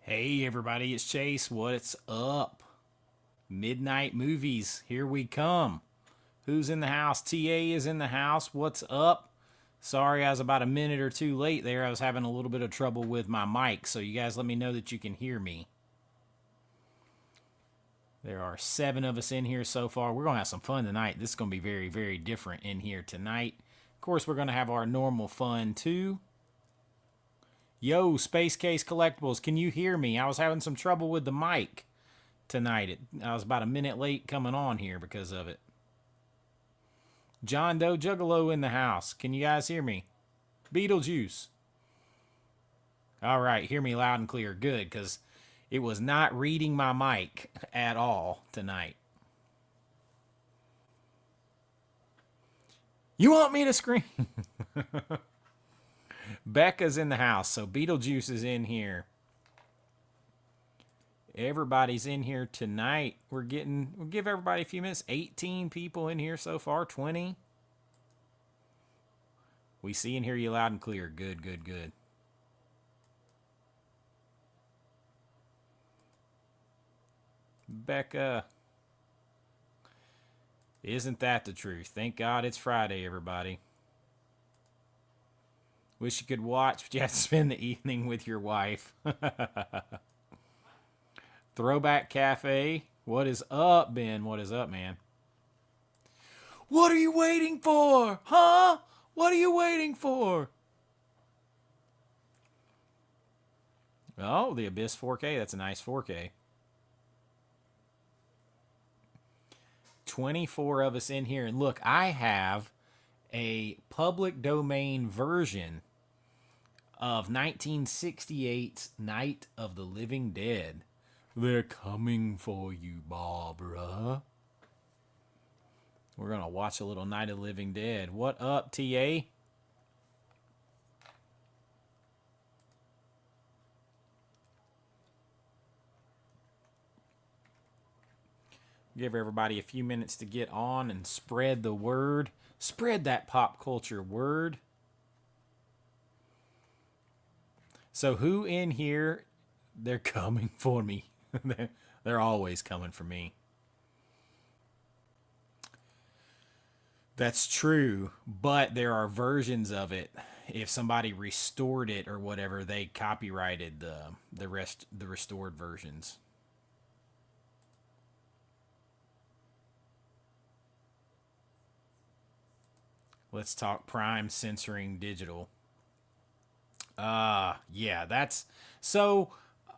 Hey everybody, it's Chase. What's up? Midnight movies, here we come. Who's in the house? TA is in the house. What's up? Sorry, I was about a minute or two late there. I was having a little bit of trouble with my mic, so you guys let me know that you can hear me. There are 7 of us in here so far. We're going to have some fun tonight. This is going to be very, very different in here tonight. Of course, we're going to have our normal fun too. Yo, Space Case Collectibles, can you hear me? I was having some trouble with the mic tonight. I was about a minute late coming on here because of it. John Doe Juggalo in the house. Can you guys hear me? Beetlejuice. All right, hear me loud and clear. Good, because it was not reading my mic at all tonight. You want me to scream? Becca's in the house, so Beetlejuice is in here. Everybody's in here tonight. We'll give everybody a few minutes. 18 people in here so far, 20. We see and hear you loud and clear. Good, good, good. Becca. Isn't that the truth? Thank God it's Friday, everybody. Wish you could watch, but you have to spend the evening with your wife. Throwback Cafe. What is up, Ben? What is up, man? What are you waiting for? Huh? What are you waiting for? Oh, the Abyss 4K. That's a nice 4K. 24 of us in here. And look, I have a public domain version of 1968's Night of the Living Dead. They're coming for you, Barbara. We're going to watch a little Night of the Living Dead. What up, TA? Give everybody a few minutes to get on and spread the word. Spread that pop culture word. So who in here, they're coming for me. They're always coming for me. That's true, but there are versions of it. If somebody restored it or whatever, they copyrighted the restored versions. Let's talk Prime censoring digital. Yeah, that's so.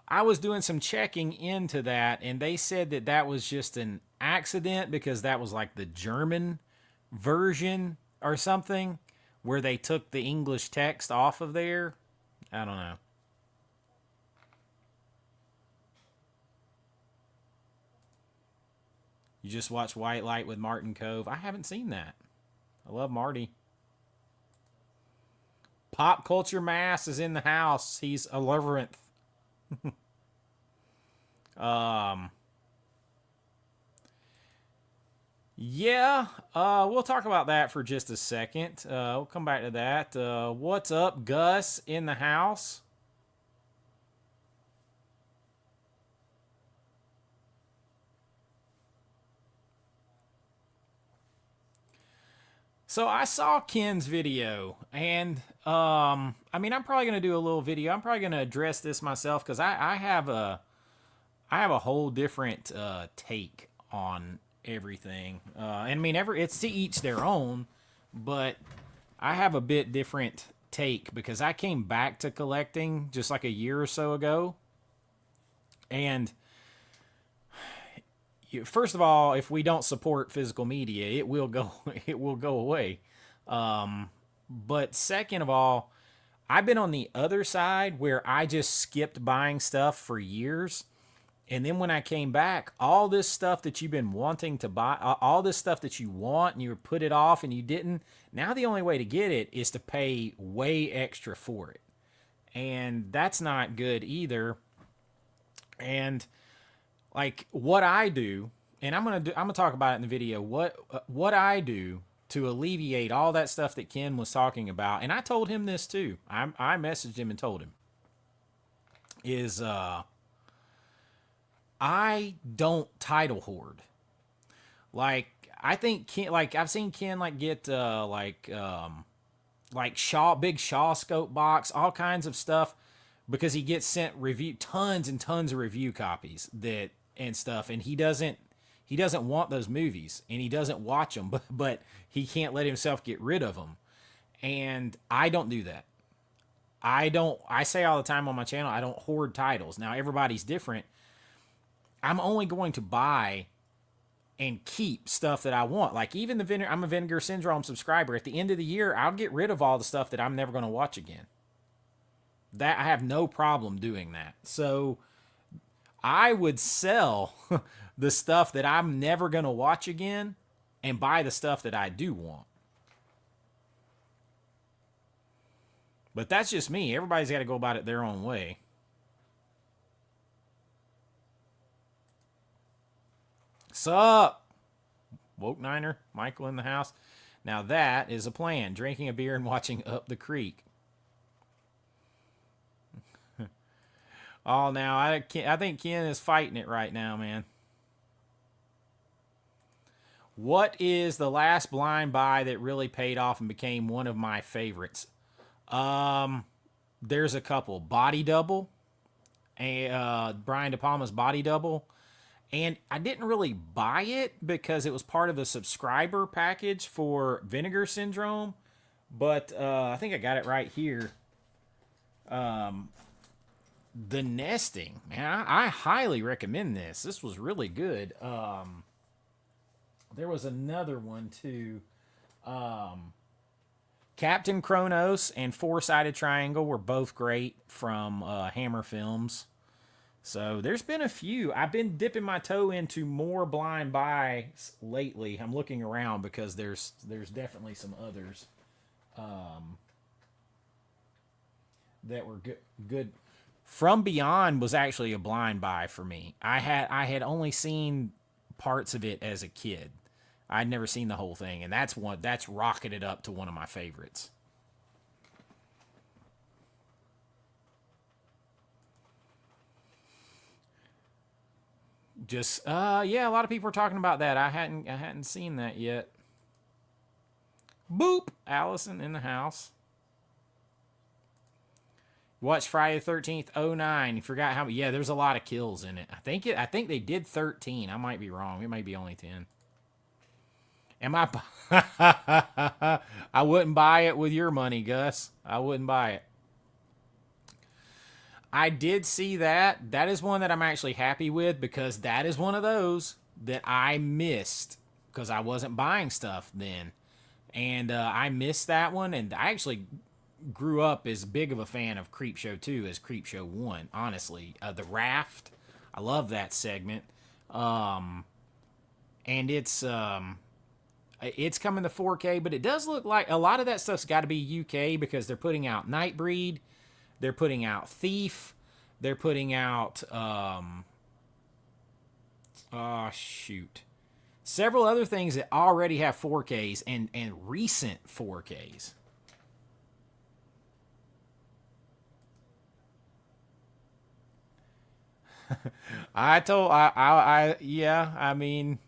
I was doing some checking into that, and they said that that was just an accident because that was like the German version or something where they took the English text off of there. I don't know. You just watch White Light with Martin Cove. I haven't seen that. I love Marty. Pop Culture Mass is in the house. He's a labyrinth. Yeah, we'll talk about that for just a second. We'll come back to that. What's up, Gus in the house? So I saw Ken's video, and I mean, I'm probably gonna do a little video. I'm probably gonna address this myself because I have a whole different take on everything. And I mean, it's to each their own, but I have a bit different take because I came back to collecting just like a year or so ago, and first of all, if we don't support physical media, it will go it will go away. But second of all, I've been on the other side where I just skipped buying stuff for years. And then when I came back, all this stuff that you've been wanting to buy, all this stuff that you want and you put it off and you didn't, now the only way to get it is to pay way extra for it. And that's not good either. And like what I do, and I'm gonna talk about it in the video. What I do to alleviate all that stuff that Ken was talking about, and I told him this too. I messaged him and told him is I don't title hoard. Like I think Ken, like I've seen Ken like get like Shaw big Shaw scope box, all kinds of stuff because he gets sent review tons and tons of review copies that and stuff, and he doesn't want those movies and he doesn't watch them, but he can't let himself get rid of them. And I don't do that. I say all the time on my channel, I don't hoard titles. Now everybody's different. I'm only going to buy and keep stuff that I want. Like even I'm a Vinegar Syndrome subscriber. At the end of the year, I'll get rid of all the stuff that I'm never going to watch again. That I have no problem doing that. So I would sell the stuff that I'm never going to watch again and buy the stuff that I do want. But that's just me. Everybody's got to go about it their own way. Sup? Woke Niner, Michael in the house. Now that is a plan. Drinking a beer and watching Up the Creek. Oh, now I think Ken is fighting it right now, man. What is the last blind buy that really paid off and became one of my favorites? There's a couple. Body Double, Brian De Palma's Body Double. And I didn't really buy it because it was part of the subscriber package for Vinegar Syndrome. But I think I got it right here. The Nesting. Man, I highly recommend this. This was really good. There was another one too. Captain Kronos and Four-Sided Triangle were both great from Hammer Films. So there's been a few. I've been dipping my toe into more blind buys lately. I'm looking around because there's definitely some others that were good. From Beyond was actually a blind buy for me. I had only seen parts of it as a kid. I'd never seen the whole thing, and that's rocketed up to one of my favorites. Just yeah, a lot of people are talking about that. I hadn't seen that yet. Boop, Allison in the house. Watch Friday the 13th, 09. You forgot how many. Yeah, there's a lot of kills in it. I think they did 13. I might be wrong. It might be only 10. Am I? I wouldn't buy it with your money, Gus. I wouldn't buy it. I did see that. That is one that I'm actually happy with because that is one of those that I missed because I wasn't buying stuff then. And I missed that one. And I actually grew up as big of a fan of Creepshow 2 as Creepshow 1, honestly. The Raft, I love that segment. And it's coming to 4K, but it does look like a lot of that stuff's got to be UK because they're putting out Nightbreed. They're putting out Thief. They're putting out, several other things that already have 4Ks and recent 4Ks. Yeah, I mean,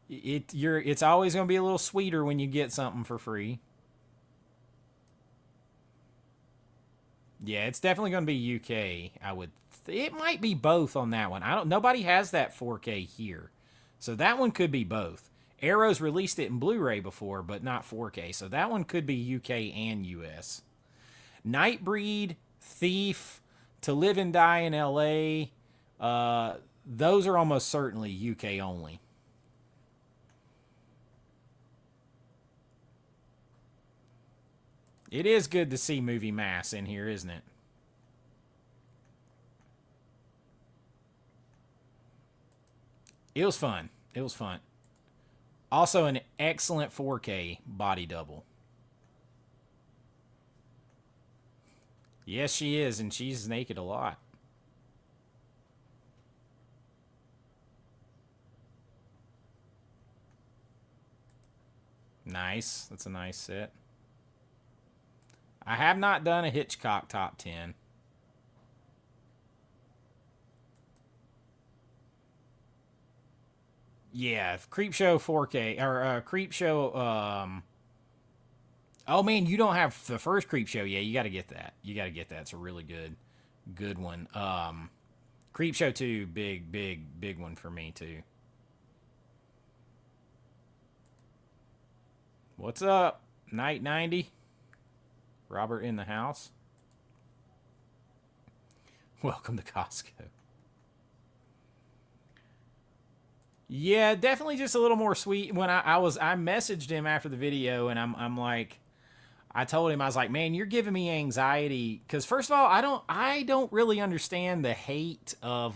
it's always going to be a little sweeter when you get something for free. Yeah, it's definitely going to be UK. It might be both on that one. Nobody has that 4K here. So that one could be both. Arrow's released it in Blu-ray before, but not 4K. So that one could be UK and US. Nightbreed, Thief, To Live and Die in LA, those are almost certainly UK only. It is good to see Movie Mass in here, isn't it? It was fun. It was fun. Also, an excellent 4K body double. Yes, she is, and she's naked a lot. Nice. That's a nice set. I have not done a Hitchcock top 10. Yeah, Creepshow 4K or Creepshow. Oh man, you don't have the first Creepshow. Yeah, you got to get that. You got to get that. It's a really good one. Creepshow 2, big one for me too. What's up, Night 90? Robert in the house. Welcome to Costco. Yeah, definitely just a little more sweet. When I messaged him after the video, and I'm like, I told him, I was like, man, you're giving me anxiety because first of all, I don't really understand the hate of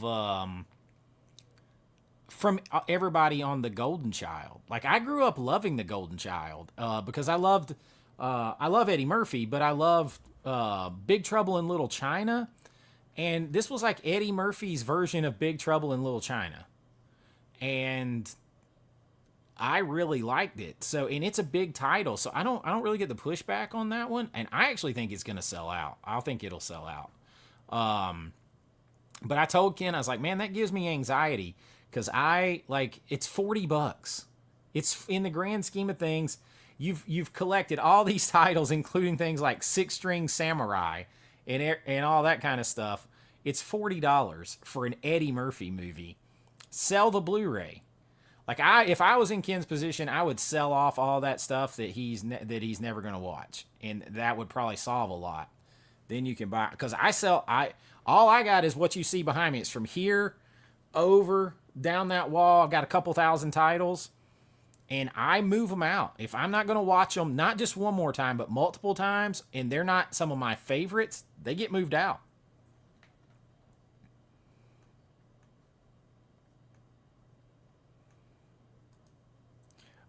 from everybody on the Golden Child. Like I grew up loving the Golden Child because I love Eddie Murphy, but I love Big Trouble in Little China, and this was like Eddie Murphy's version of Big Trouble in Little China, and I really liked it. So, and it's a big title, so I don't really get the pushback on that one, and I actually think it's gonna sell out. I think it'll sell out. But I told Ken, I was like, man, that gives me anxiety because I like it's $40. It's in the grand scheme of things. You've collected all these titles, including things like Six String Samurai and all that kind of stuff. It's $40 for an Eddie Murphy movie. Sell the Blu-ray. Like if I was in Ken's position, I would sell off all that stuff that he's never gonna watch, and that would probably solve a lot. Then you can buy because I all I got is what you see behind me. It's from here over down that wall. I've got a couple thousand titles, and I move them out if I'm not gonna watch them, not just one more time, but multiple times, and they're not some of my favorites. They get moved out.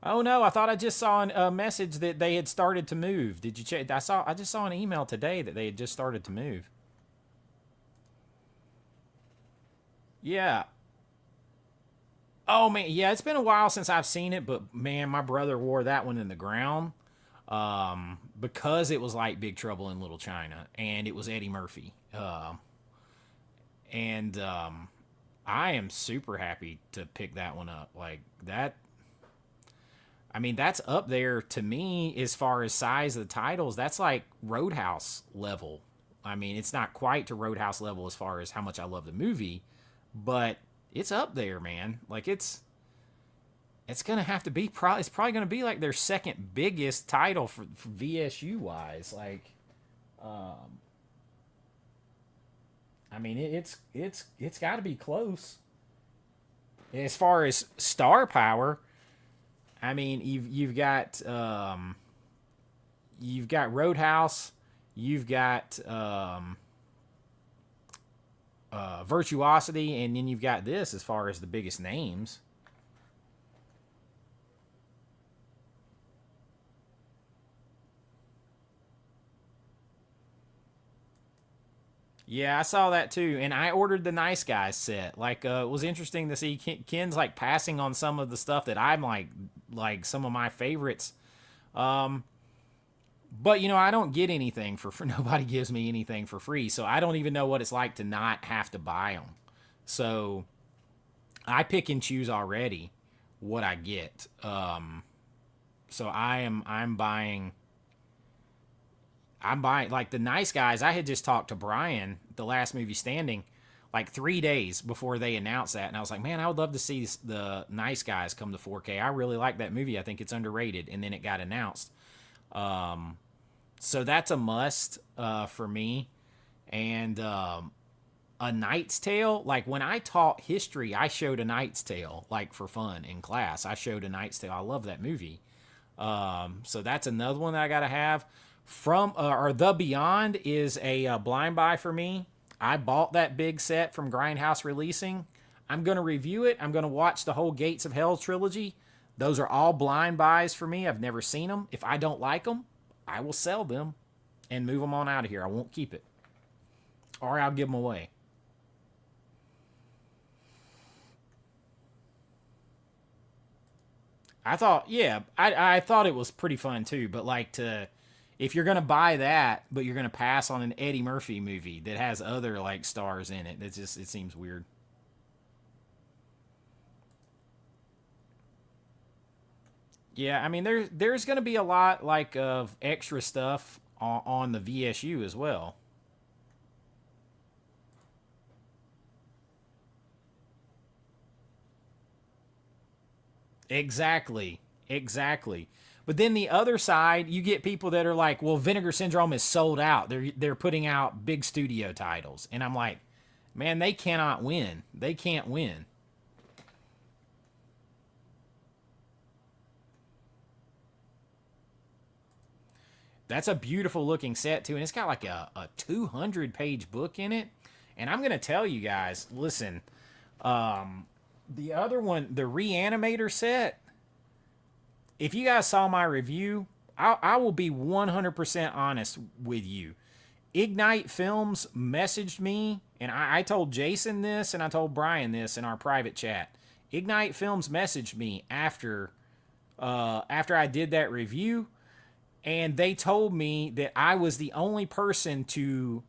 Oh no! I thought I just saw a message that they had started to move. Did you check? I just saw an email today that they had just started to move. Yeah. Oh man, yeah. It's been a while since I've seen it, but man, my brother wore that one in the ground because it was like Big Trouble in Little China, and it was Eddie Murphy. And I am super happy to pick that one up. Like that I mean, that's up there to me as far as size of the titles. That's like Roadhouse level. I mean, it's not quite to Roadhouse level as far as how much I love the movie, but it's up there, man. Like it's gonna have to be probably it's probably gonna be like their second biggest title for VSU wise. Like, um, I mean, it's got to be close as far as star power. I mean, you've got Roadhouse, you've got Virtuosity, and then you've got this as far as the biggest names. Yeah, I saw that too, and I ordered the Nice Guys set. Like, it was interesting to see Ken's like passing on some of the stuff that I'm like some of my favorites. Um, but I don't get anything for nobody gives me anything for free, so I don't even know what it's like to not have to buy them. So I pick and choose already what I get. So I'm buying like the Nice Guys. I had just talked to Brian, the last movie standing, like 3 days before they announced that, and I was like, man, I would love to see the Nice Guys come to 4K. I really like that movie. I think it's underrated, and then it got announced. Um, so that's a must for me. And A Knight's Tale. Like when I taught history, I showed A Knight's Tale like for fun in class. I showed A Knight's Tale. I love that movie. So that's another one that I gotta have. From or The Beyond is a blind buy for me. I bought that big set from Grindhouse Releasing. I'm gonna review it. I'm gonna watch the whole Gates of Hell trilogy. Those are all blind buys for me. I've never seen them. If I don't like them, I will sell them and move them on out of here. I won't keep it, or I'll give them away. I thought, yeah, I thought it was pretty fun too. But like if you're gonna buy that, but you're gonna pass on an Eddie Murphy movie that has other like stars in it, it seems weird. Yeah, I mean there's going to be a lot like of extra stuff on the VSU as well. Exactly. Exactly. But then the other side, you get people that are like, "Well, Vinegar Syndrome is sold out. They're putting out big studio titles." And I'm like, "Man, they cannot win. They can't win." That's a beautiful looking set too, and it's got like a 200-page book in it. And I'm gonna tell you guys, listen, the other one, the Reanimator set. If you guys saw my review, I will be 100% honest with you. Ignite Films messaged me, and I told Jason this, and I told Brian this in our private chat. Ignite Films messaged me after I did that review, and they told me that I was the only person to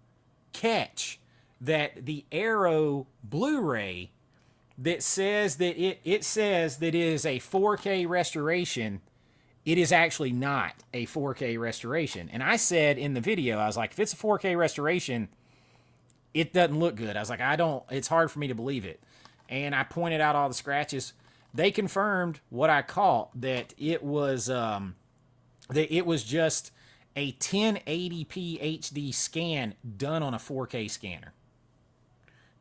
catch that the Arrow Blu-ray that says that it says that it is a 4K restoration. It is actually not a 4K restoration. And I said in the video, I was like, if it's a 4K restoration, it doesn't look good. I was like, I don't, it's hard for me to believe it. And I pointed out all the scratches. They confirmed what I caught, that it was just a 1080p HD scan done on a 4K scanner.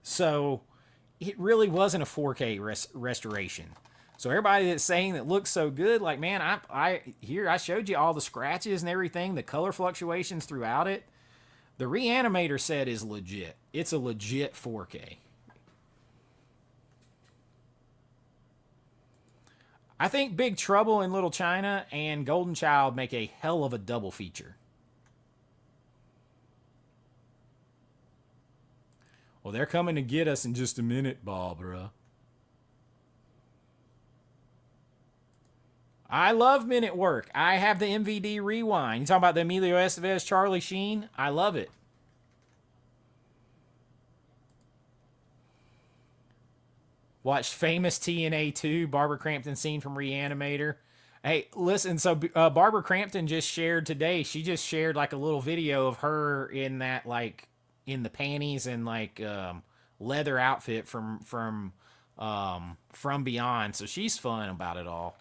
So it really wasn't a 4K restoration. So everybody that's saying that looks so good, like, man, I showed you all the scratches and everything, the color fluctuations throughout it. The Reanimator set is legit. It's a legit 4K. I think Big Trouble in Little China and Golden Child make a hell of a double feature. Well, they're coming to get us in just a minute, Barbara. I love Minute Work. I have the MVD Rewind. You talking about the Emilio Estevez, Charlie Sheen? I love it. Watched famous TNA 2, Barbara Crampton scene from Reanimator. Hey, listen, so Barbara Crampton just shared today, she just shared like a little video of her in that, like, in the panties and like leather outfit from Beyond. So she's fun about it all.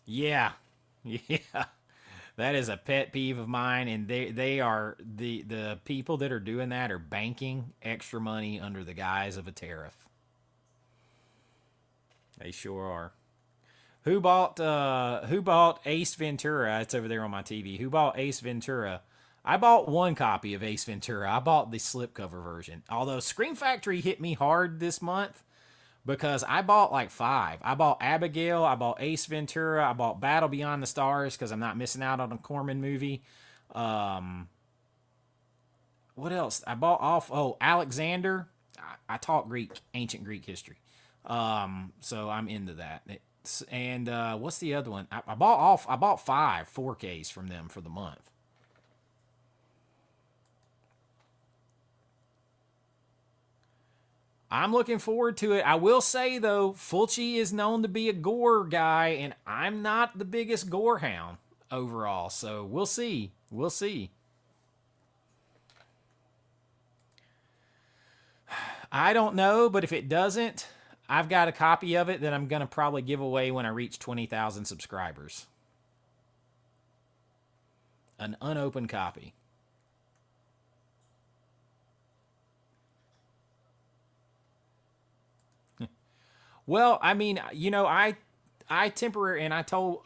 Yeah. Yeah. That is a pet peeve of mine, and they are the people that are doing that are banking extra money under the guise of a tariff. They sure are. Who bought Ace Ventura? It's over there on my TV. Who bought Ace Ventura? I bought one copy of Ace Ventura. I bought the slipcover version. Although Scream Factory hit me hard this month because I bought like five. I bought Abigail, I bought Ace Ventura, I bought Battle Beyond the Stars because I'm not missing out on a Corman movie. Um, what else? I bought off. Oh, Alexander. I taught Greek, ancient Greek history. So I'm into that. And what's the other one? I bought off. I bought five 4Ks from them for the month. I'm looking forward to it. I will say though, Fulci is known to be a gore guy, and I'm not the biggest gore hound overall. So we'll see. We'll see. I don't know, but if it doesn't, I've got a copy of it that I'm gonna probably give away when I reach 20,000 subscribers. An unopened copy. Well, I mean, I temporary and I told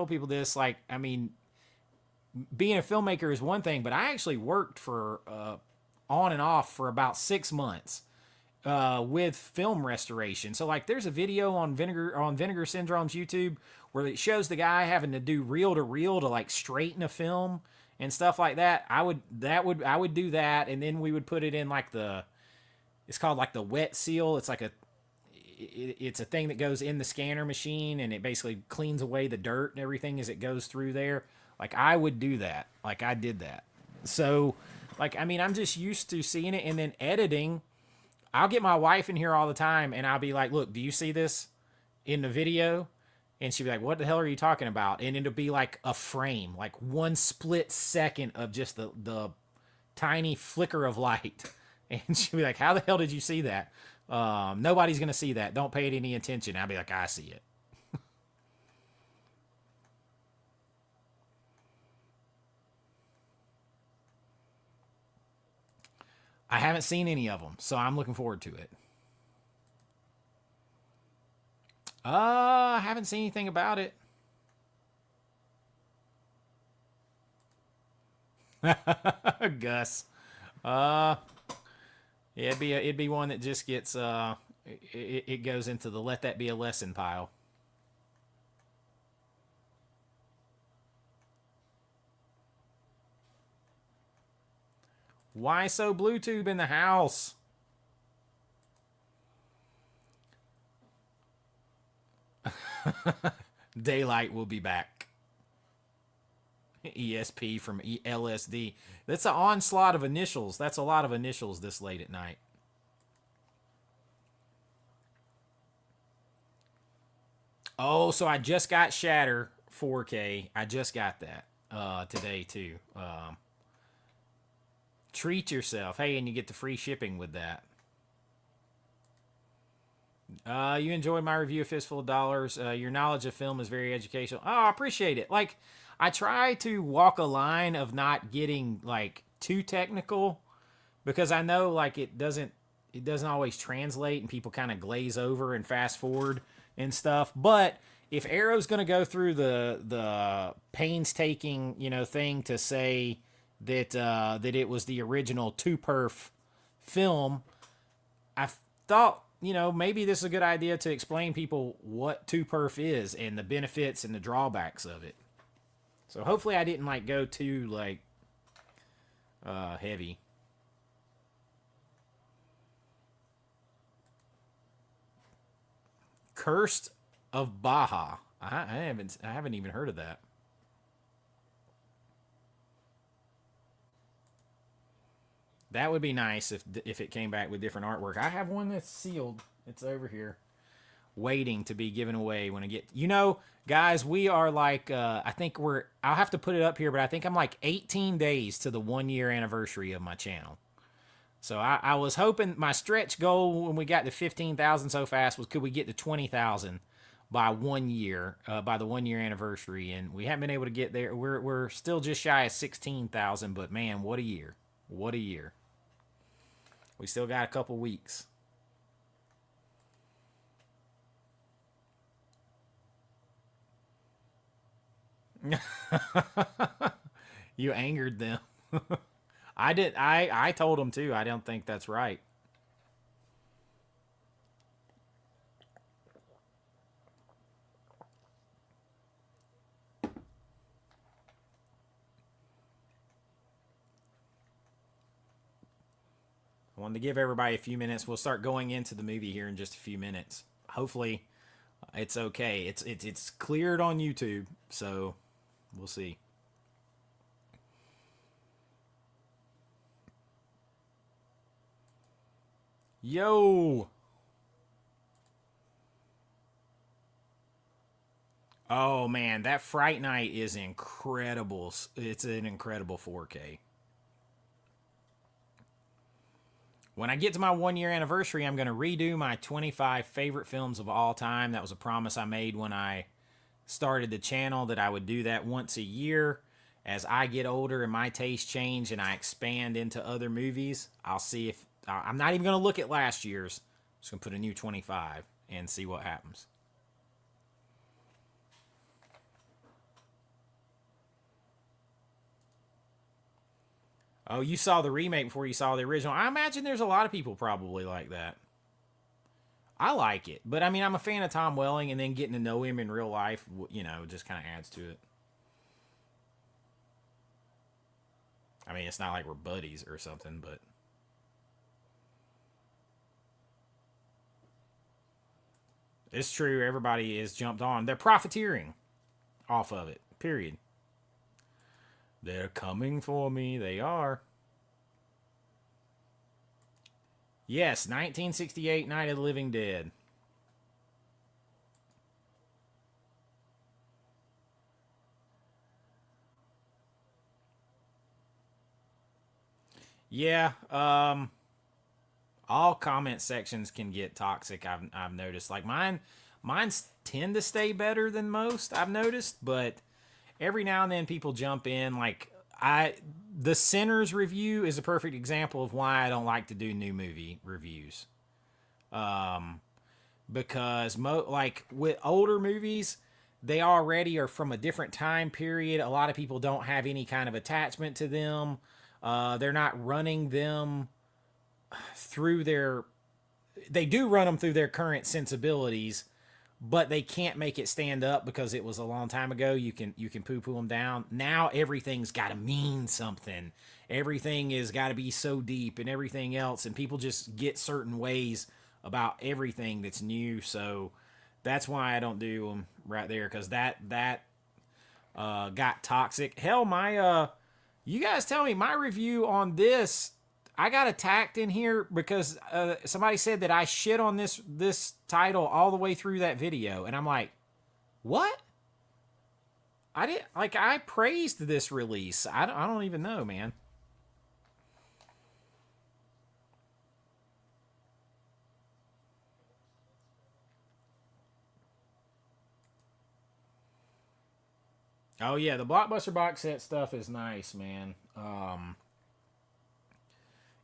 people this, like, I mean, being a filmmaker is one thing, but I actually worked for on and off for about 6 months with film restoration. So like, there's a video on Vinegar Syndrome's YouTube where it shows the guy having to do reel to reel to like straighten a film and stuff like that. I would do that, and then we would put it in like it's called like the wet seal. It's like it's a thing that goes in the scanner machine, and it basically cleans away the dirt and everything as it goes through there. Like, I would do that. Like, I did that. So, like, I mean, I'm just used to seeing it, and then editing. I'll get my wife in here all the time, and I'll be like, "Look, do you see this in the video?" And she'll be like, "What the hell are you talking about?" And it'll be like a frame, like one split second of just the tiny flicker of light, and she'll be like, "How the hell did you see that?" Nobody's gonna see that. Don't pay it any attention. I'll be like, "I see it." I haven't seen any of them, so I'm looking forward to it. I haven't seen anything about it. Gus. Uh, yeah, it'd be one that just gets it goes into the let that be a lesson pile. Why so Bluetooth in the house? Daylight will be back. ESP from LSD. That's an onslaught of initials. That's a lot of initials this late at night. Oh, so I just got Shatter 4K. I just got that today too. Treat yourself. Hey, and you get the free shipping with that. You enjoyed my review of Fistful of Dollars. Your knowledge of film is very educational. Oh, I appreciate it. Like, I try to walk a line of not getting like too technical because I know like it doesn't always translate and people kind of glaze over and fast forward and stuff. But if Arrow's going to go through the painstaking thing to say that it was the original two perf film, I thought maybe this is a good idea to explain people what two perf is and the benefits and the drawbacks of it. So hopefully I didn't like go too like heavy. Cursed of Baja. I haven't even heard of that. That would be nice if it came back with different artwork. I have one that's sealed. It's over here, waiting to be given away when I get. Guys, we are like. I think we're. I'll have to put it up here, but I think I'm like 18 days to the 1 year anniversary of my channel. So I was hoping my stretch goal when we got to 15,000 so fast was could we get to 20,000 by 1 year, by the 1 year anniversary, and we haven't been able to get there. We're still just shy of 16,000, but man, what a year! What a year! We still got a couple weeks. You angered them. I did. I told them too. I don't think that's right. I wanted to give everybody a few minutes. We'll start going into the movie here in just a few minutes. Hopefully, it's okay. It's cleared on YouTube, so we'll see. Yo. Oh man, that Fright Night is incredible. It's an incredible 4K. When I get to my 1 year anniversary, I'm going to redo my 25 favorite films of all time. That was a promise I made when I started the channel that I would do that once a year. As I get older and my taste change and I expand into other movies, I'll see if I'm not even going to look at last year's. I'm just going to put a new 25 and see what happens. Oh, you saw the remake before you saw the original. I imagine there's a lot of people probably like that. I like it, but I mean, I'm a fan of Tom Welling, and then getting to know him in real life, just kind of adds to it. I mean, it's not like we're buddies or something, but it's true. Everybody is jumped on. They're profiteering off of it. Period. They're coming for me. They are. Yes, 1968 Night of the Living Dead. Yeah, all comment sections can get toxic. I've noticed. Like mine's tend to stay better than most. I've noticed, but every now and then people jump in. Like I, the Sinners review is a perfect example of why I don't like to do new movie reviews. Um, because like with older movies, they already are from a different time period. A lot of people don't have any kind of attachment to them. They're not running them through their. They do run them through their current sensibilities, but they can't make it stand up because it was a long time ago. You can poo poo them down. Now everything's got to mean something. Everything has got to be so deep and everything else, and people just get certain ways about everything that's new. So that's why I don't do them right there, because that got toxic. Hell, my you guys tell me my review on this. I got attacked in here because somebody said that I shit on this title all the way through that video, and I'm like, what? I didn't like. I praised this release. I don't even know, man. Oh yeah, the blockbuster box set stuff is nice, man.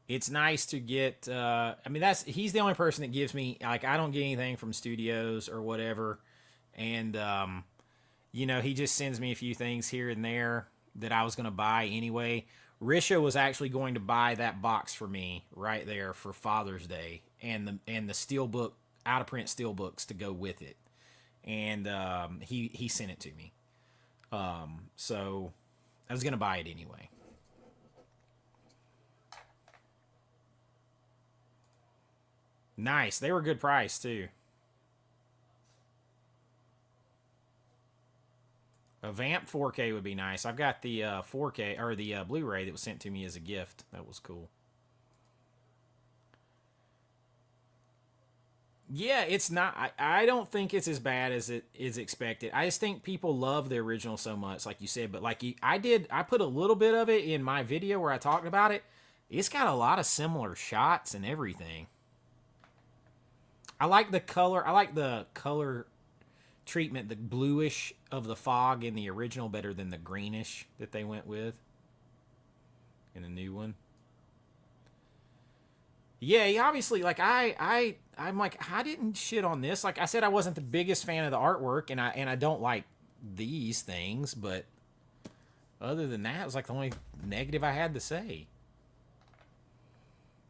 It's nice to get. I mean, that's he's the only person that gives me like I don't get anything from studios or whatever, and he just sends me a few things here and there that I was gonna buy anyway. Risha was actually going to buy that box for me right there for Father's Day, and the steelbook out of print steelbooks to go with it, and he sent it to me. So I was gonna buy it anyway. Nice. They were good price too. A Vamp 4K would be nice. I've got the 4K or the Blu-ray that was sent to me as a gift. That was cool. Yeah, it's not. I don't think it's as bad as it is expected. I just think people love the original so much, like you said. But like I did, I put a little bit of it in my video where I talked about it. It's got a lot of similar shots and everything. I like the color. I like the color treatment, the bluish of the fog in the original better than the greenish that they went with in the new one. Yeah, he obviously like I'm like I didn't shit on this. Like I said, I wasn't the biggest fan of the artwork, and I don't like these things, but other than that, it was like the only negative I had to say.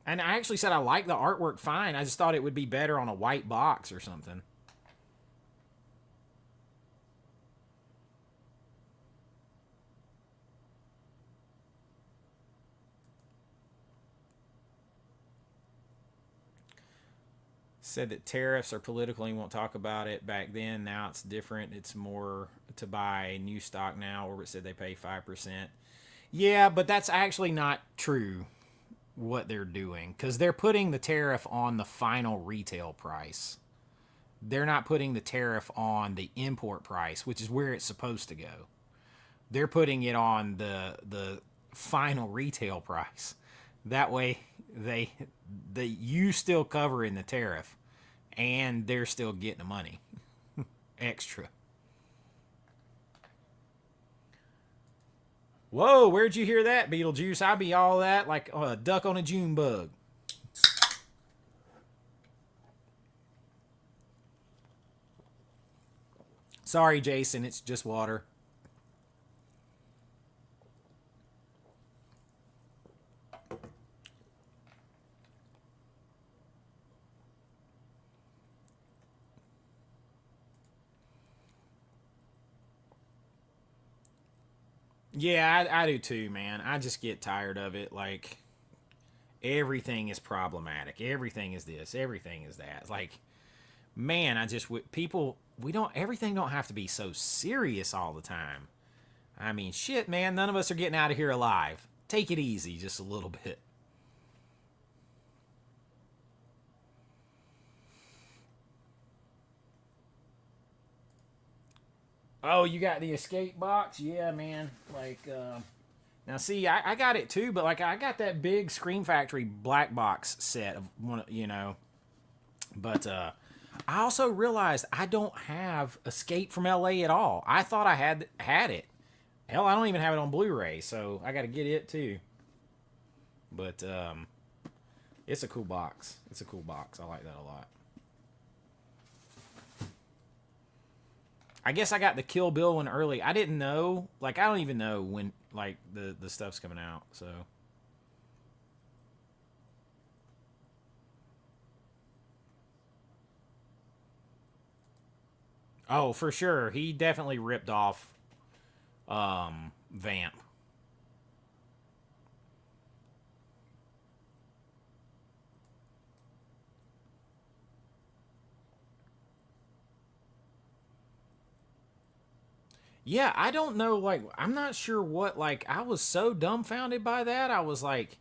And I actually said I like the artwork fine. I just thought it would be better on a white box or something. Said that tariffs are political and won't talk about it back then. Now it's different. It's more to buy new stock now, or it said they pay 5%. Yeah, but that's actually not true what they're doing because they're putting the tariff on the final retail price. They're not putting the tariff on the import price, which is where it's supposed to go. They're putting it on the final retail price. That way, you still covering the tariff, and they're still getting the money extra. Whoa, where'd you hear that, Beetlejuice? I'd be all that like a duck on a June bug. Sorry, Jason, it's just water. Yeah, I do too, man. I just get tired of it. Like, everything is problematic. Everything is this. Everything is that. Like, man, people, everything don't have to be so serious all the time. I mean, shit, man, none of us are getting out of here alive. Take it easy just a little bit. Oh, you got the escape box? Yeah, man. Now see, I got it too, but like I got that big Scream Factory black box set of one, But I also realized I don't have Escape from LA at all. I thought I had it. Hell, I don't even have it on Blu-ray, so I got to get it too. But it's a cool box. It's a cool box. I like that a lot. I guess I got the Kill Bill one early. I didn't know. Like, I don't even know when, like, the stuff's coming out, so. Oh, for sure. He definitely ripped off Vamp. Yeah, I don't know. Like, I'm not sure what. Like, I was so dumbfounded by that. I was like,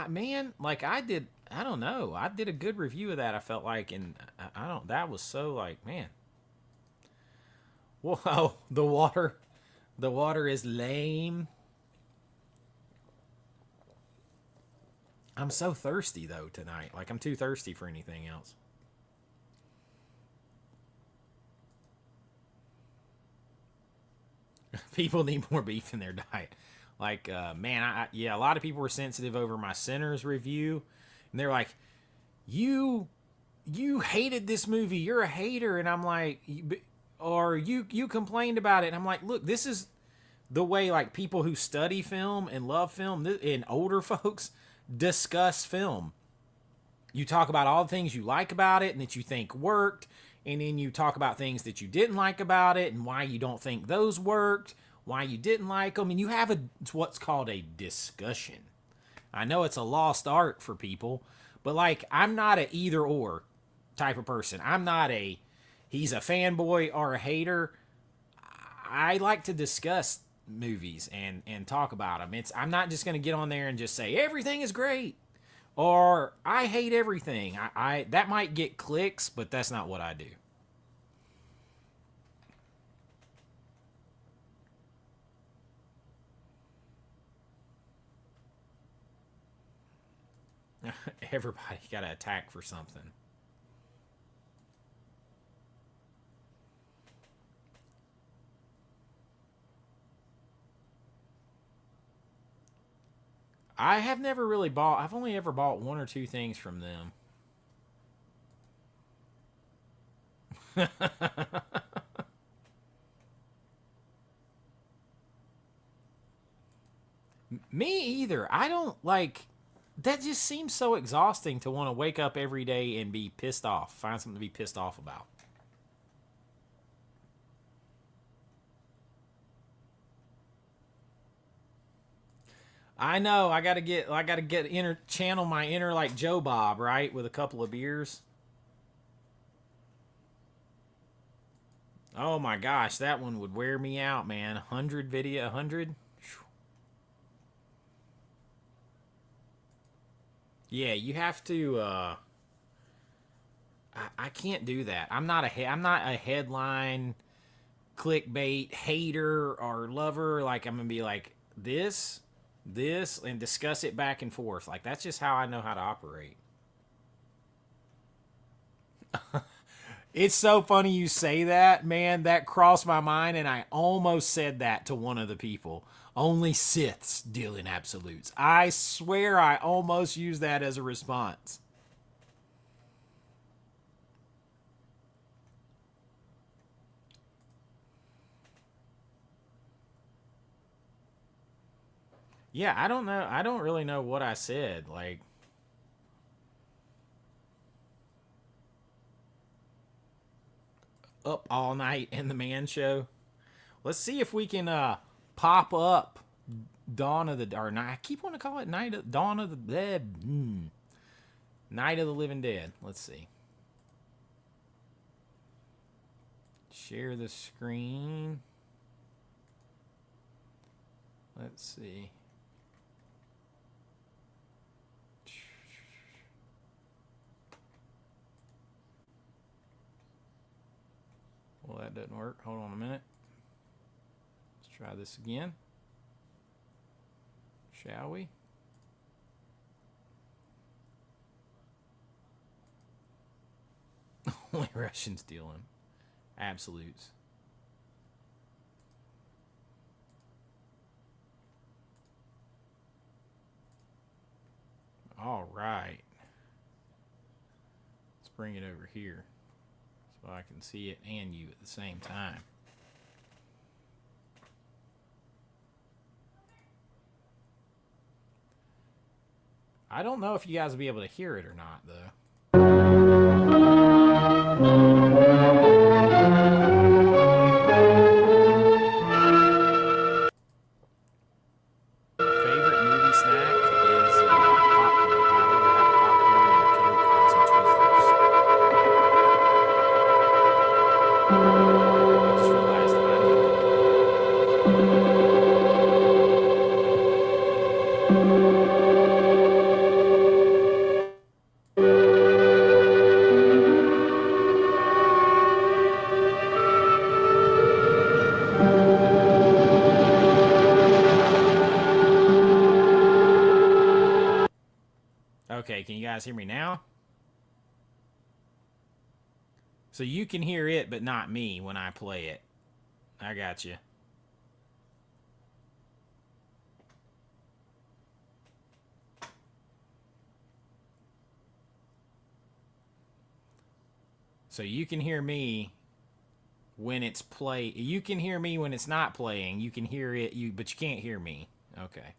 man, like I did. I don't know. I did a good review of that. I felt like, and I don't. That was so like, man. Whoa, the water. The water is lame. I'm so thirsty though tonight. Like I'm too thirsty for anything else. People need more beef in their diet. Like, man, yeah, a lot of people were sensitive over my Sinners review, and they're like, "You, you hated this movie. You're a hater." And I'm like, or you complained about it. And I'm like, look, this is the way like people who study film and love film and older folks discuss film. You talk about all the things you like about it and that you think worked, and then you talk about things that you didn't like about it and why you don't think those worked, why you didn't like them, and you have what's called a discussion. I know it's a lost art for people, but like I'm not a either or type of person. I'm not a he's a fanboy or a hater. I like to discuss movies and talk about them. I'm not just going to get on there and just say everything is great or I hate everything. I that might get clicks, but that's not what I do. Everybody got to attack for something. I have never really bought. I've only ever bought one or two things from them. Me either. I don't like that just seems so exhausting to want to wake up every day and be pissed off. Find something to be pissed off about. I know. I gotta get inner channel my inner like Joe Bob, right? With a couple of beers. Oh my gosh, that one would wear me out, man. 100. Yeah, you have to I can't do that. I'm not a headline clickbait hater or lover. Like I'm gonna be like this, and discuss it back and forth. Like that's just how I know how to operate. It's so funny you say that, man. That crossed my mind, and I almost said that to one of the people. Only Siths deal in absolutes. I swear I almost used that as a response. Yeah, I don't know. I don't really know what I said. Like, up all night in the man show. Let's see if we can pop up Dawn of the or night. I keep wanting to call it Night of Dawn of the Dead. Night of the Living Dead. Let's see. Share the screen. Let's see. Well, that doesn't work. Hold on a minute. Try this again. Shall we? Only Russians dealing. Absolutes. All right. Let's bring it over here so I can see it and you at the same time. I don't know if you guys will be able to hear it or not, though. Favorite movie snack is popcorn. I love to have popcorn and a Coke and some Twizzlers. I just realized that I'm Okay, can you guys hear me now? So you can hear it, but not me when I play it. I got you. So you can hear me when it's play. You can hear me when it's not playing. You can hear it, but you can't hear me. Okay.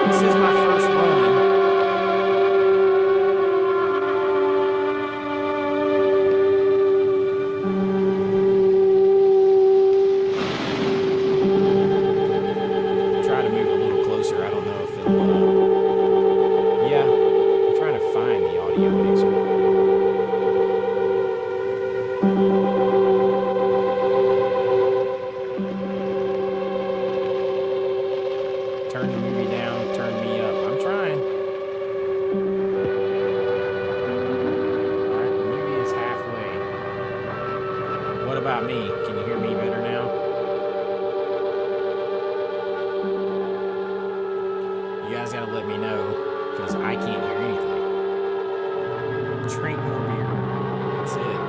This is my first run. Try to move a little closer. I don't know if it'll. Yeah, I'm trying to find the audio mixer. Turn the movie down, turn me up. I'm trying. Alright, the movie is halfway. What about me? Can you hear me better now? You guys gotta let me know, because I can't hear anything. Drink more beer. That's it.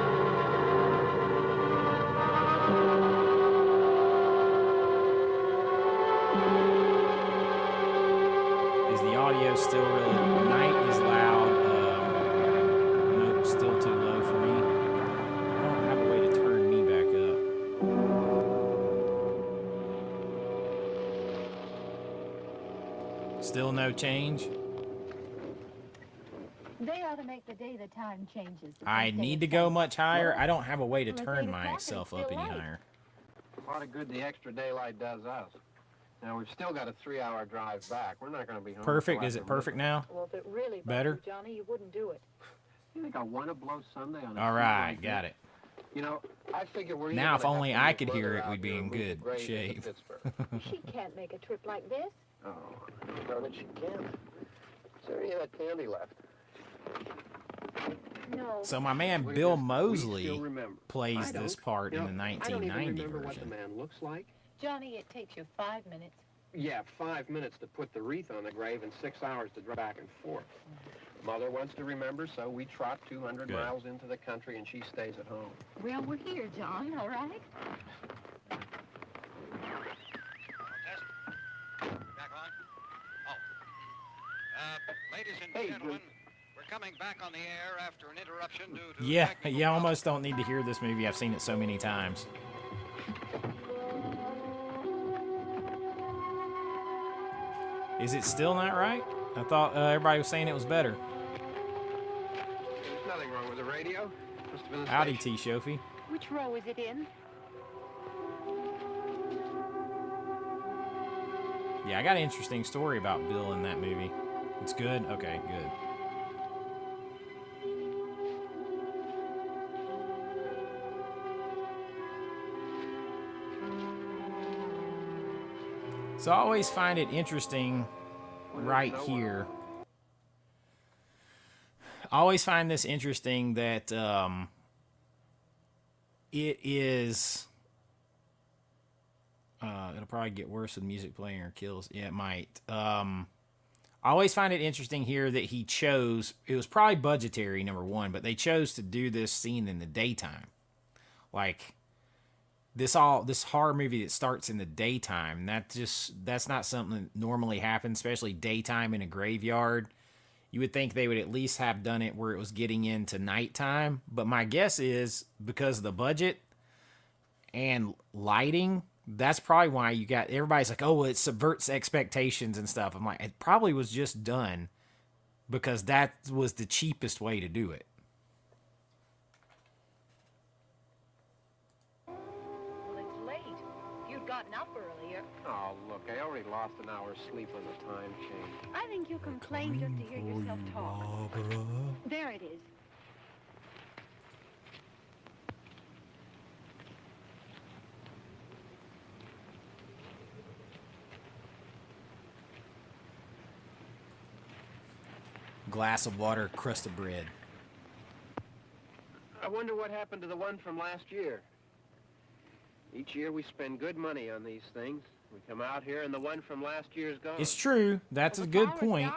Is the audio still really? Night is loud. No, still too low for me. I don't have a way to turn me back up. Still no change? They ought to make the day the time changes. I need to go much higher. I don't have a way to turn myself up any higher. A lot of good the extra daylight does us. Now, we've still got a 3-hour drive back. We're not going to be home. Perfect. Is it perfect now? Well, if it really better, you, Johnny, you wouldn't do it. You think I want to blow Sunday on a all right, got it. You know, I figure we're now if only I could hear it, we'd be in good shape. She can't make a trip like this. Oh, no, that she can't. Is there any of that candy left? No. So my man Bill Moseley plays this part in the 1990 I don't even remember version. What the man looks like. Johnny, it takes you 5 minutes. Yeah, 5 minutes to put the wreath on the grave and 6 hours to drive back and forth. Mother wants to remember, so we trot 200 miles into the country and she stays at home. Well, we're here, John, all right? Back on? Oh. Ladies and gentlemen, we're coming back on the air after an interruption due to... Yeah, you almost don't need to hear this movie. I've seen it so many times. Is it still not right? I thought everybody was saying it was better. There's nothing wrong with the radio. Must have been the Howdy, station. T. Shofi. Which row is it in? Yeah, I got an interesting story about Bill in that movie. It's good? Okay, good. So I always find it interesting right here. I always find this interesting that it is... it'll probably get worse with music playing or kills. Yeah, it might. I always find it interesting here that he chose... It was probably budgetary, number one, but they chose to do this scene in the daytime. Like... This horror movie that starts in the daytime, that's not something that normally happens, especially daytime in a graveyard. You would think they would at least have done it where it was getting into nighttime. But my guess is because of the budget and lighting, that's probably why you got everybody's like, oh, well, it subverts expectations and stuff. I'm like, it probably was just done because that was the cheapest way to do it. Gotten up earlier. Oh, look, I already lost an hour's sleep on the time change. I think you complain just to hear yourself talk. There it is. Glass of water, crust of bread. I wonder what happened to the one from last year. Each year we spend good money on these things. We come out here and the one from last year's gone. It's true. That's a good point.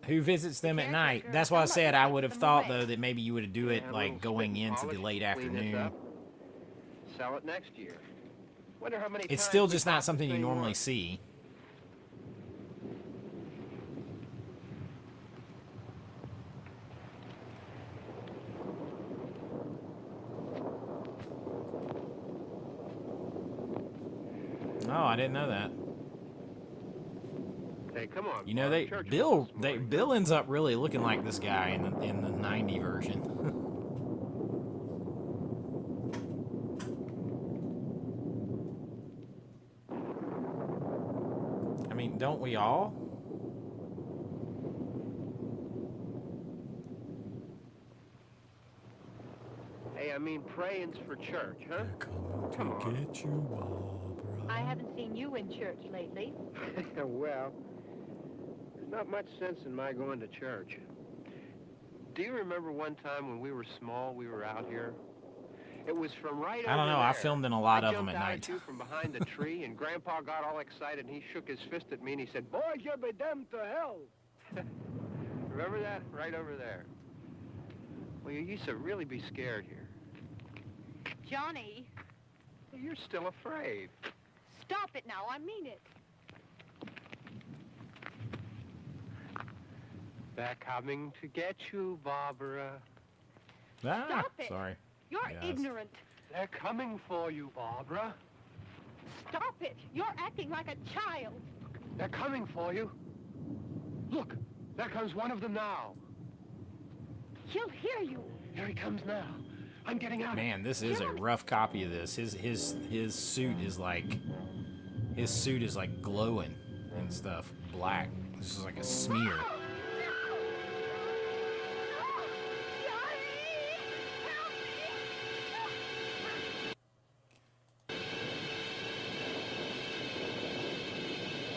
Who visits them at night? That's why I said I would have thought, though, that maybe you would do it like going into the late afternoon. Sell it next year. Wonder how many It's times still we just bought not the something you same normally one. see. Oh, I didn't know that. Hey, come on. You know, Bob. Church Bill this morning. Bill ends up really looking like this guy in the 90 version. I mean, don't we all? Hey, I mean, praying's for church, huh? Come on. Get you, Barbara. I haven't seen you in church lately. Well, there's not much sense in my going to church. Do you remember one time when we were small, we were out here? It was from right over I don't know. there. I filmed in a lot of them I at jumped out night. at you from behind the tree, and Grandpa got all excited, and he shook his fist at me, and he said, "Boys, you'll be damned to hell." Remember that? Right over there. Well, you used to really be scared here. Johnny, You're still afraid. stop it now. I mean it. They're coming to get you, Barbara. Ah, Stop it. sorry. You're Yes. ignorant. They're coming for you, Barbara. Stop it. You're acting like a child. They're coming for you. Look, there comes one of them now. He'll hear you. Here he comes now. I'm getting out. Man, this is a rough copy of this. His suit is like glowing and stuff, black. This is like a smear.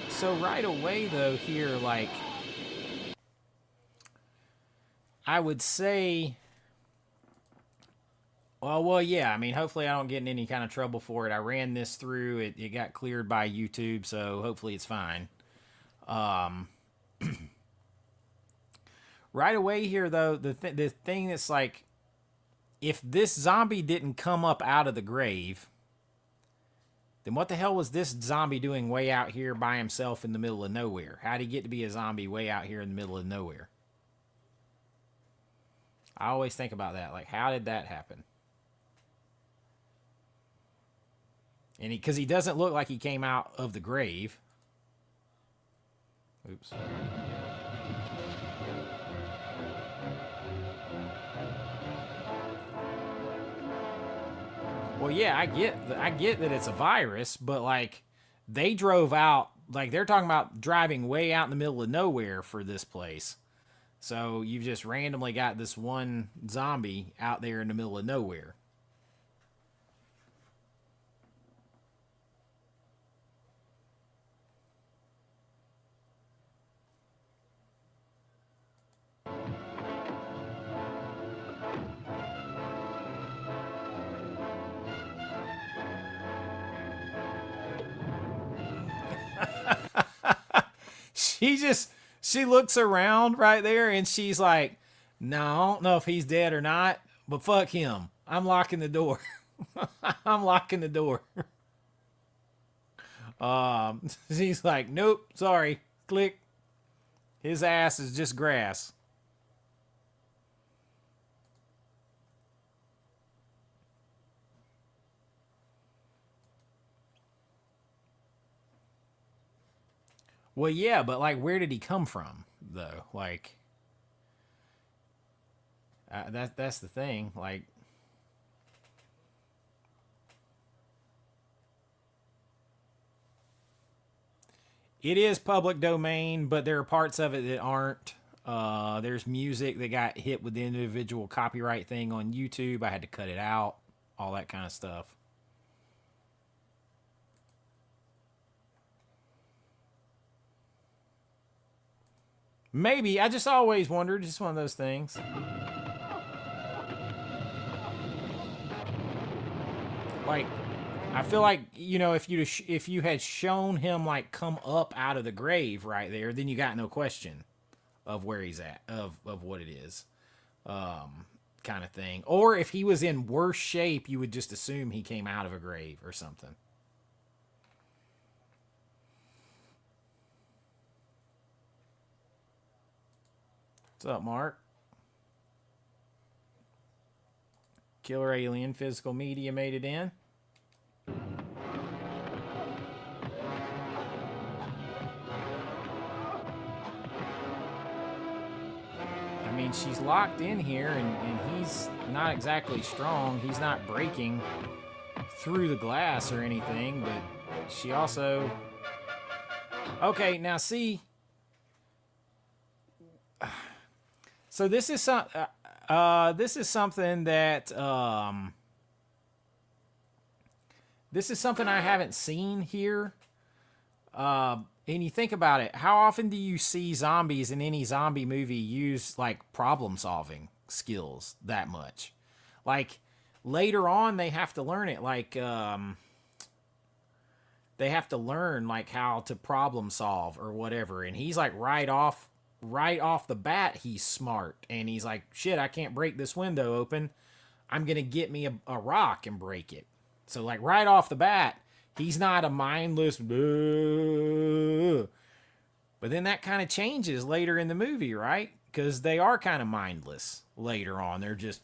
So right away though here, like, I would say, well, yeah, I mean, hopefully I don't get in any kind of trouble for it. I ran this through, it got cleared by YouTube, so hopefully it's fine. Right away here though, the thing that's like, if this zombie didn't come up out of the grave, then what the hell was this zombie doing way out here by himself in the middle of nowhere? How'd he get to be a zombie way out here in the middle of nowhere? I always think about that. Like, how did that happen? And because he doesn't look like he came out of the grave. Oops. Well, yeah, I get that it's a virus, but like they drove out, like they're talking about driving way out in the middle of nowhere for this place. So you've just randomly got this one zombie out there in the middle of nowhere. She looks around right there and she's like, no, I don't know if he's dead or not, but fuck him. I'm locking the door. I'm locking the door. She's like, nope, sorry. Click. His ass is just grass. Well, yeah, but like, where did he come from, though? Like, that's the thing. Like, it is public domain, but there are parts of it that aren't. There's music that got hit with the individual copyright thing on YouTube. I had to cut it out. All that kind of stuff. Maybe. I just always wondered. Just one of those things. Like, I feel like, you know, if you had shown him like come up out of the grave right there, then you got no question of where he's at, of what it is, kind of thing. Or if he was in worse shape, you would just assume he came out of a grave or something. What's up, Mark? Killer Alien Physical Media made it in. I mean, she's locked in here, and he's not exactly strong. He's not breaking through the glass or anything, but she also... Okay, now see... So this is something that this is something I haven't seen here. And you think about it, how often do you see zombies in any zombie movie use like problem solving skills that much? Like later on they have to learn it, like they have to learn like how to problem solve or whatever, and he's like right off the bat he's smart, and he's like, shit, I can't break this window open, I'm gonna get me a rock and break it. So like right off the bat he's not a mindless but then that kind of changes later in the movie, right? Because they are kind of mindless later on. They're just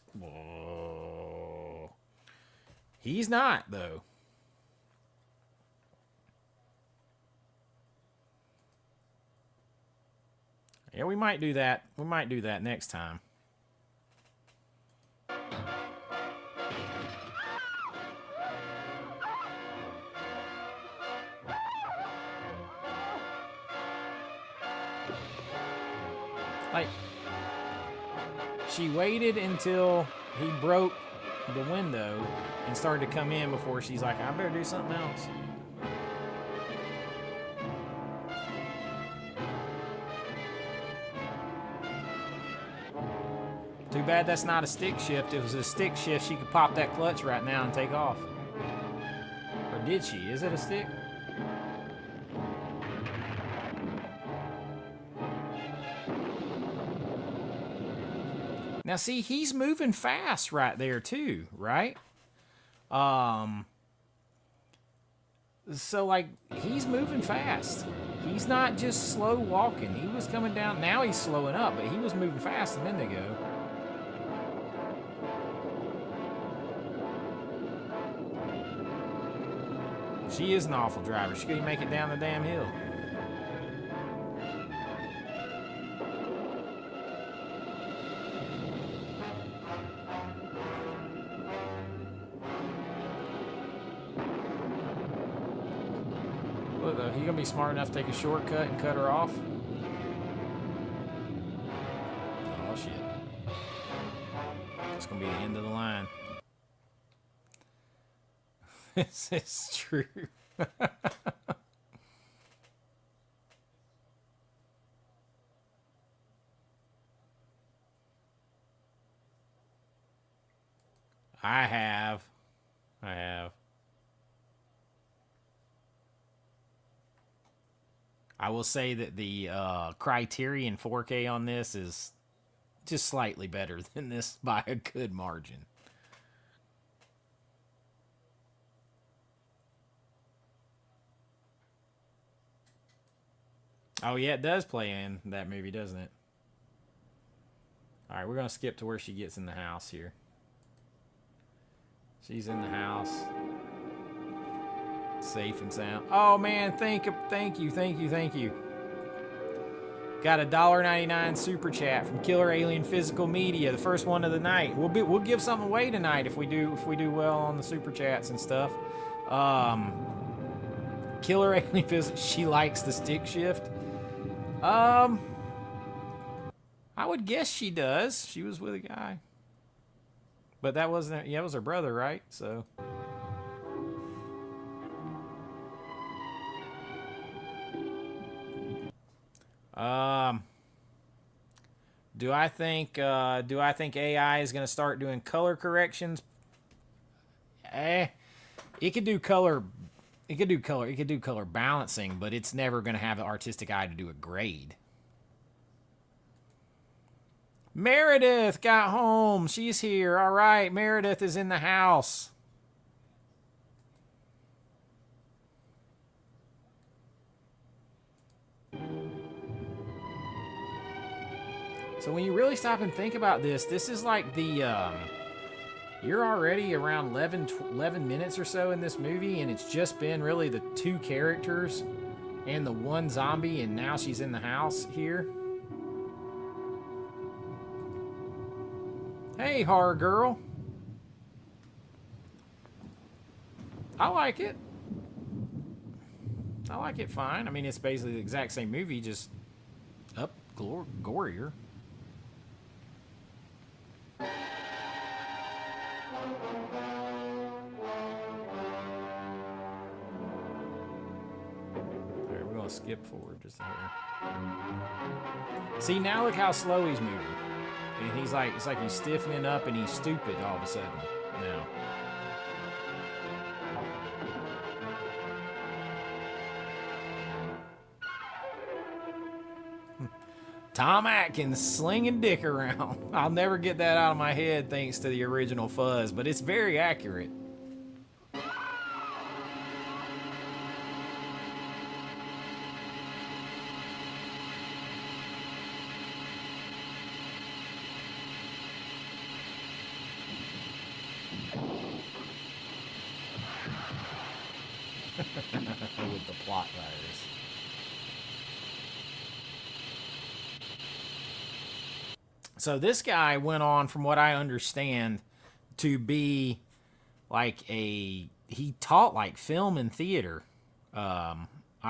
he's not, though. Yeah, we might do that. We might do that next time. Like, she waited until he broke the window and started to come in before she's like, I better do something else. Too bad that's not a stick shift. If it was a stick shift, she could pop that clutch right now and take off. Or did she? Is it a stick? Now, see, he's moving fast right there, too, right? So, like, he's moving fast. He's not just slow walking. He was coming down. Now he's slowing up, but he was moving fast a minute ago. She is an awful driver. She couldn't make it down the damn hill. Look, though, he gonna be smart enough to take a shortcut and cut her off? Oh, shit. It's gonna be the end of the line. This is true. I have. I will say that the Criterion 4K on this is just slightly better than this by a good margin. Oh, yeah, it does play in that movie, doesn't it? All right, we're going to skip to where she gets in the house here. She's in the house. Safe and sound. Oh, man, thank you. Got a $1.99 super chat from Killer Alien Physical Media, the first one of the night. We'll give something away tonight if we do well on the super chats and stuff. Killer Alien Physical, she likes the stick shift. I would guess she does. She was with a guy. But that wasn't, yeah, it was her brother, right? So. Do I think AI is going to start doing color corrections? It could do color balancing, but it's never going to have an artistic eye to do a grade. Meredith got home. She's here. All right, Meredith is in the house. So when you really stop and think about this, this is like the, you're already around 11 minutes or so in this movie, and it's just been really the two characters and the one zombie, and now she's in the house here. Hey, horror girl. I like it. I like it fine. I mean, it's basically the exact same movie, just up gorier. Alright, we're gonna skip forward just a hair. See, now look how slow he's moving. And he's like, it's like he's stiffening up and he's stupid all of a sudden now. Tom Atkins slinging dick around. I'll never get that out of my head thanks to the original fuzz, but it's very accurate. With the plot virus. So this guy went on, from what I understand, to be like he taught like film and theater, I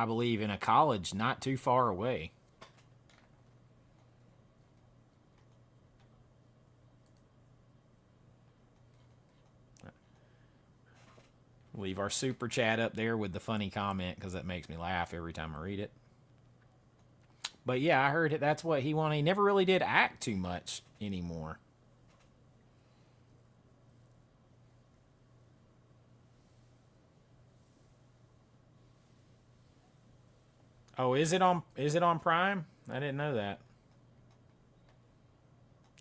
believe, in a college not too far away. Leave our super chat up there with the funny comment because that makes me laugh every time I read it. But yeah, I heard it. That's what he wanted. He never really did act too much anymore. Oh, is it on Prime? I didn't know that.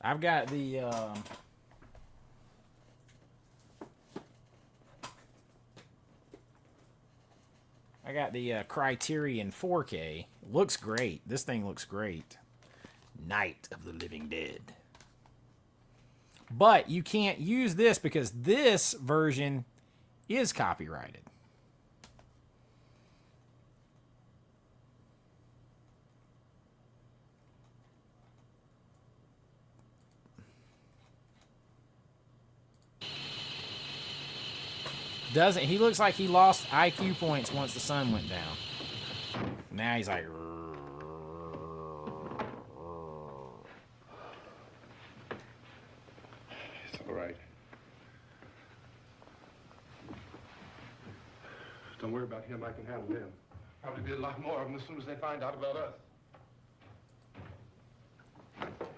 I've got the Criterion 4K. Looks great. This thing looks great. Night of the Living Dead. But you can't use this because this version is copyrighted. Doesn't he looks like he lost IQ points once the sun went down. Now he's like, it's all right. Don't worry about him. I can handle him. Probably be a lot more of them as soon as they find out about us.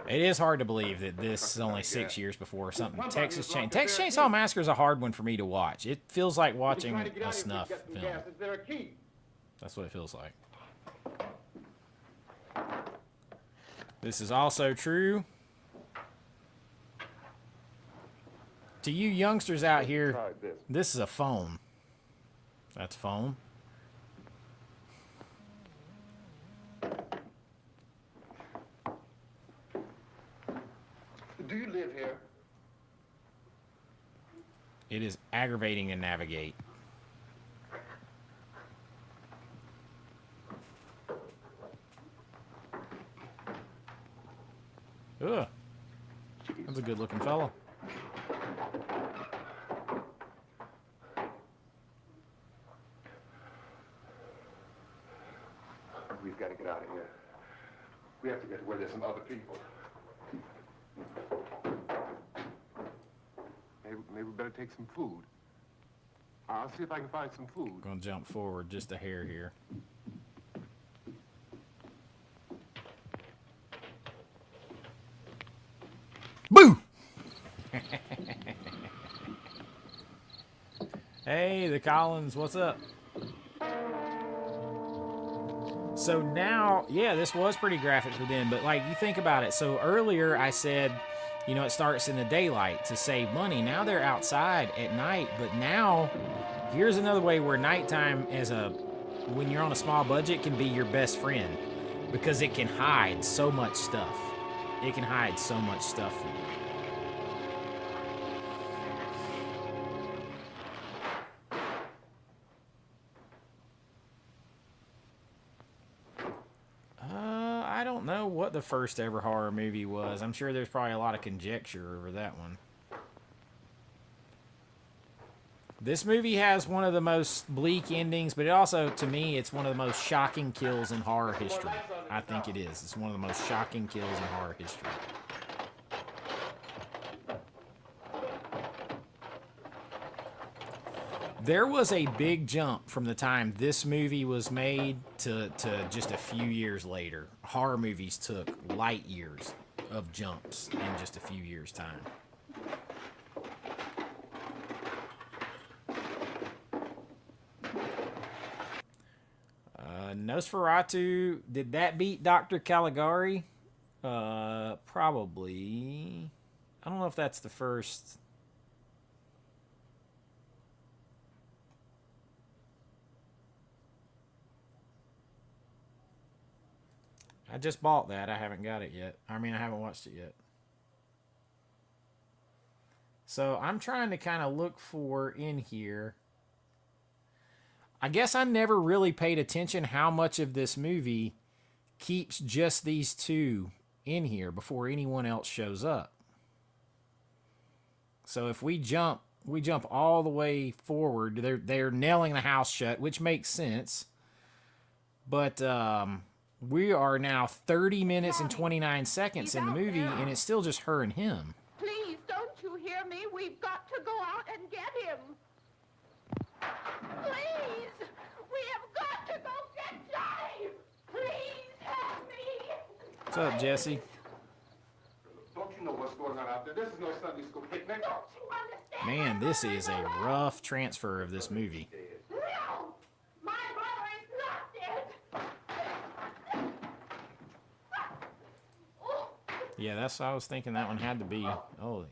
it is hard to believe that this is only 6 years before something. Texas Chainsaw Massacre is a hard one for me to watch. It feels like watching a snuff film. That's what it feels like. This is also true. To you youngsters out here, this is a phone. That's phone. Do you live here? It is aggravating to navigate. Ugh. That's a good looking fellow. We've got to get out of here. We have to get to where there's some other people. Maybe we better take some food. I'll see if I can find some food. I'm gonna jump forward just a hair here. Boo! Hey, the Collins, what's up? So now, yeah, this was pretty graphic for them, but like you think about it. So earlier I said, you know, it starts in the daylight to save money. Now they're outside at night, but now here's another way where nighttime when you're on a small budget can be your best friend because it can hide so much stuff. It can hide so much stuff for you. I don't know what the first ever horror movie was. I'm sure there's probably a lot of conjecture over that one. This movie has one of the most bleak endings, but it also, to me, it's one of the most shocking kills in horror history. I think it is. It's one of the most shocking kills in horror history. There was a big jump from the time this movie was made to just a few years later. Horror movies took light years of jumps in just a few years' time. Nosferatu, did that beat Dr. Caligari? Probably. I don't know if that's the first. I just bought that. I haven't got it yet. I mean, I haven't watched it yet. So I'm trying to kind of look for in here. I guess I never really paid attention how much of this movie keeps just these two in here before anyone else shows up. So if we jump all the way forward. They're nailing the house shut, which makes sense. But we are now 30 minutes and 29 seconds in the movie, and it's still just her and him. Please, don't you hear me? We've got to go out and get him. Please, we have got to go get Johnny. Please help me. What's up, Jesse? Don't you know what's going on out there? This is no Sunday school picnic. Don't you understand? Man, this is a rough transfer of this movie. No, my brother is not dead. Yeah, that's what I was thinking that one had to be. Oh,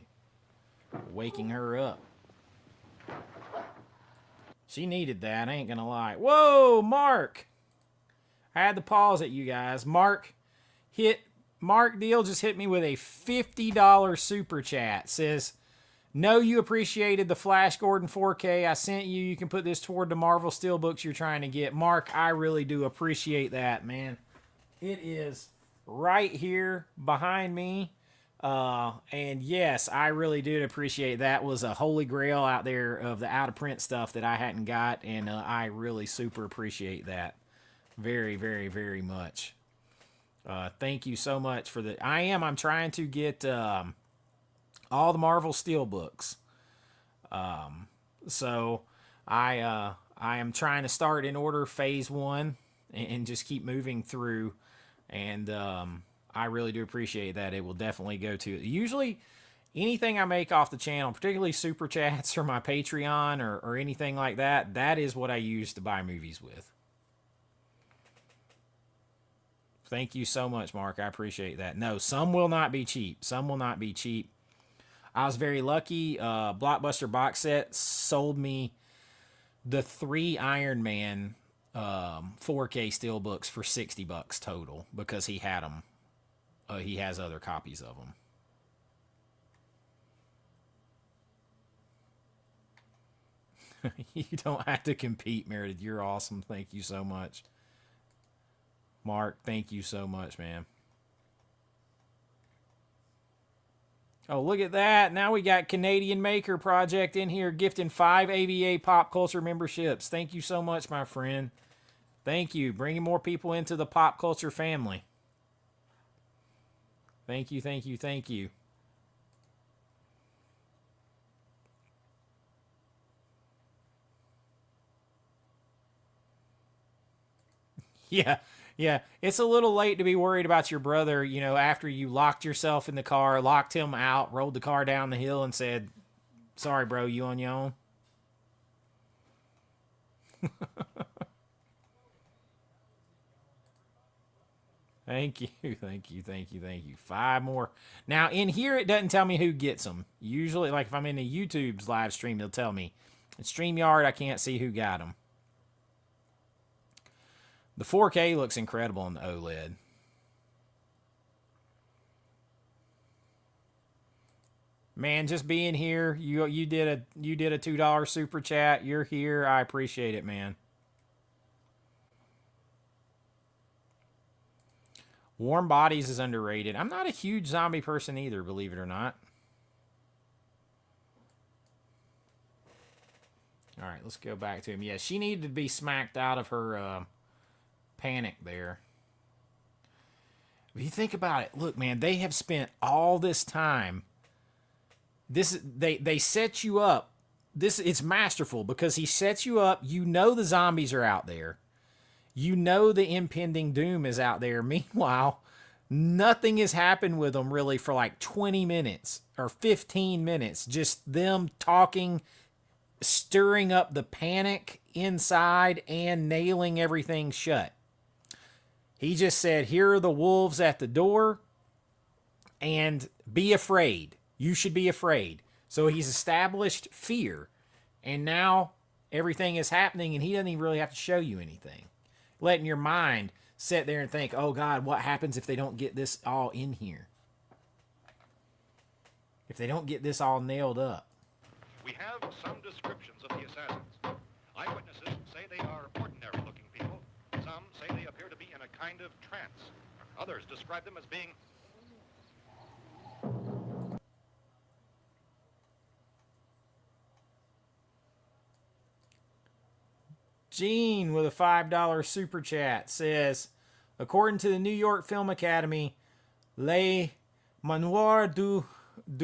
waking her up. She needed that, I ain't gonna lie. Whoa, Mark! I had to pause it, you guys. Mark Deal just hit me with a $50 super chat. Says, know you appreciated the Flash Gordon 4K I sent you. You can put this toward the Marvel Steelbooks you're trying to get. Mark, I really do appreciate that, man. It is right here behind me. And yes, I really did appreciate that. Was a holy grail out there of the out of print stuff that I hadn't got, and I really super appreciate that. Very, very, very much. Thank you so much for the. I'm trying to get all the Marvel Steelbooks. So I am trying to start in order phase 1 and just keep moving through, and I really do appreciate that. It will definitely go to usually anything I make off the channel, particularly super chats or my Patreon or anything like that. That is what I use to buy movies with. Thank you so much, Mark. I appreciate that. No, some will not be cheap. Some will not be cheap. I was very lucky. Blockbuster box set sold me the 3 Iron Man 4K steelbooks for $60 total because he had them. He has other copies of them. You don't have to compete, Meredith. You're awesome. Thank you so much. Mark, thank you so much, man. Oh, look at that. Now we got Canadian Maker Project in here gifting 5 AVA Pop Culture memberships. Thank you so much, my friend. Thank you. Bringing more people into the pop culture family. Thank you, thank you, thank you. Yeah, yeah. It's a little late to be worried about your brother, you know, after you locked yourself in the car, locked him out, rolled the car down the hill and said, sorry, bro, you on your own? Thank you, thank you, thank you, thank you. 5 more. Now, in here, it doesn't tell me who gets them. Usually, like if I'm in the YouTube's live stream, it'll tell me. In StreamYard, I can't see who got them. The 4K looks incredible on the OLED. Man, just being here, you did a $2 super chat. You're here. I appreciate it, man. Warm Bodies is underrated. I'm not a huge zombie person either, believe it or not. All right, let's go back to him. Yeah, she needed to be smacked out of her panic there. If you think about it, look, man, they have spent all this time. They set you up. It's masterful because he sets you up. You know the zombies are out there. You know the impending doom is out there. Meanwhile, nothing has happened with them really for like 20 minutes or 15 minutes. Just them talking, stirring up the panic inside and nailing everything shut. He just said, here are the wolves at the door and be afraid. You should be afraid. So he's established fear. And now everything is happening and he doesn't even really have to show you anything. Letting your mind sit there and think, oh God, what happens if they don't get this all in here? If they don't get this all nailed up. We have some descriptions of the assassins. Eyewitnesses say they are ordinary-looking people. Some say they appear to be in a kind of trance. Others describe them as being... Gene with a $5 super chat says, according to the New York Film Academy, Les Manoirs du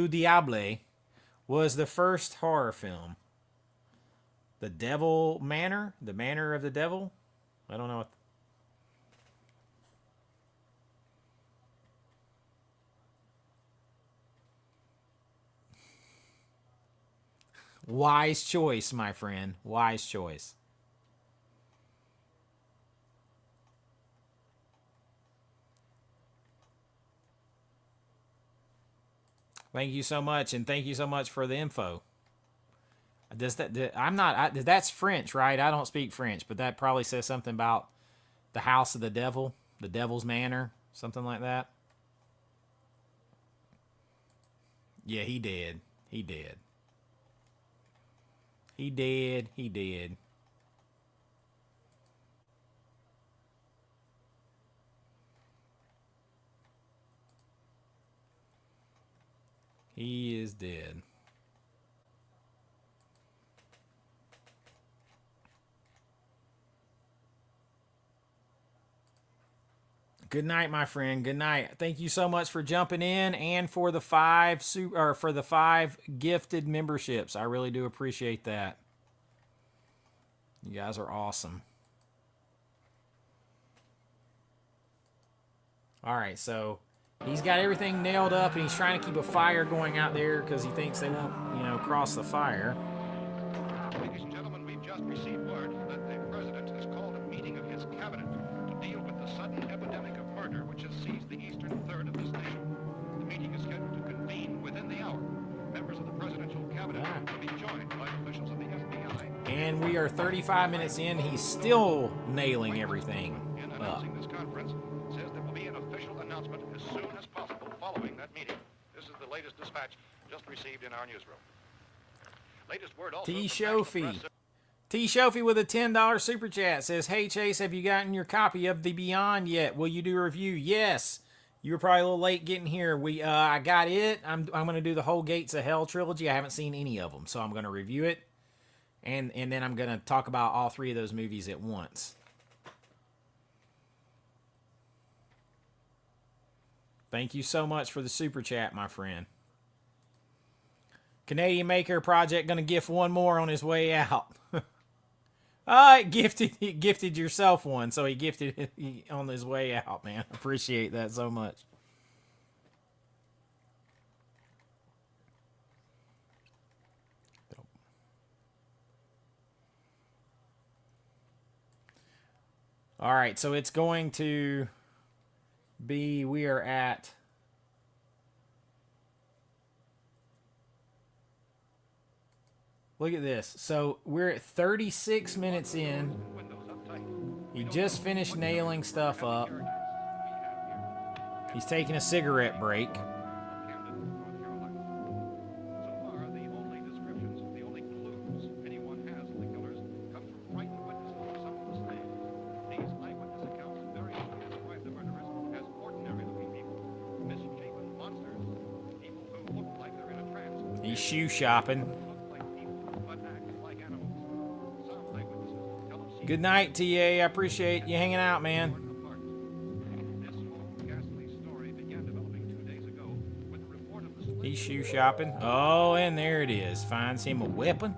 Diable was the first horror film. The Devil Manor? The Manor of the Devil? I don't know what... Wise choice, my friend. Wise choice. Thank you so much, and thank you so much for the info. That's French, right? I don't speak French, but that probably says something about the house of the devil, the devil's manor, something like that. Yeah, he did. He did. He did. He did. He is dead. Good night, my friend. Good night. Thank you so much for jumping in and for the 5 gifted memberships. I really do appreciate that. You guys are awesome. All right, so he's got everything nailed up, and he's trying to keep a fire going out there because he thinks they won't, cross the fire. Ladies and gentlemen, we've just received word that the president has called a meeting of his cabinet to deal with the sudden epidemic of murder and we are 35 minutes in. He's still nailing everything In up. announcing this conference, says there will be an official announcement as soon as possible following that meeting. This is the latest dispatch just received in our newsroom. Latest word also T. from National Shofi. Press- T. Shofi with a $10 super chat says, "Hey Chase, have you gotten your copy of The Beyond yet? Will you do a review?" Yes. You were probably a little late getting here. I got it. I'm going to do the whole Gates of Hell trilogy. I haven't seen any of them, so I'm going to review it, and then I'm going to talk about all three of those movies at once. Thank you so much for the super chat, my friend. Canadian Maker Project going to gift one more on his way out. He gifted yourself one, so he gifted it on his way out, man. Appreciate that so much. All right, so it's going to be, we are at look at this. So we're at 36 minutes in. He just finished nailing stuff up. He's taking a cigarette break. He's shoe shopping. Good night, TA. I appreciate you hanging out, man. He's shoe shopping. Oh, and there it is. Finds him a weapon.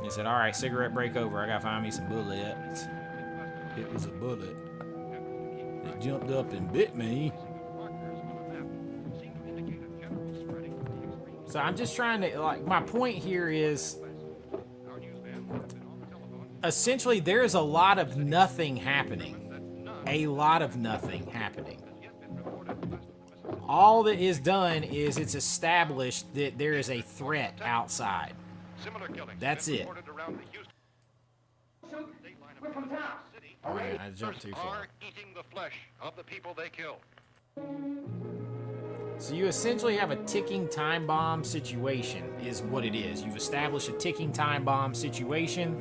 He said, "All right, cigarette break over. I gotta find me some bullets." It was a bullet. It jumped up and bit me. So I'm just trying to, like, my point here is, essentially, there's a lot of nothing happening. A lot of nothing happening. All that is done is it's established that there is a threat outside. That's it. Man, I jumped too far. Eating the flesh of the people they kill. So you essentially have a ticking time bomb situation, is what it is. You've established a ticking time bomb situation.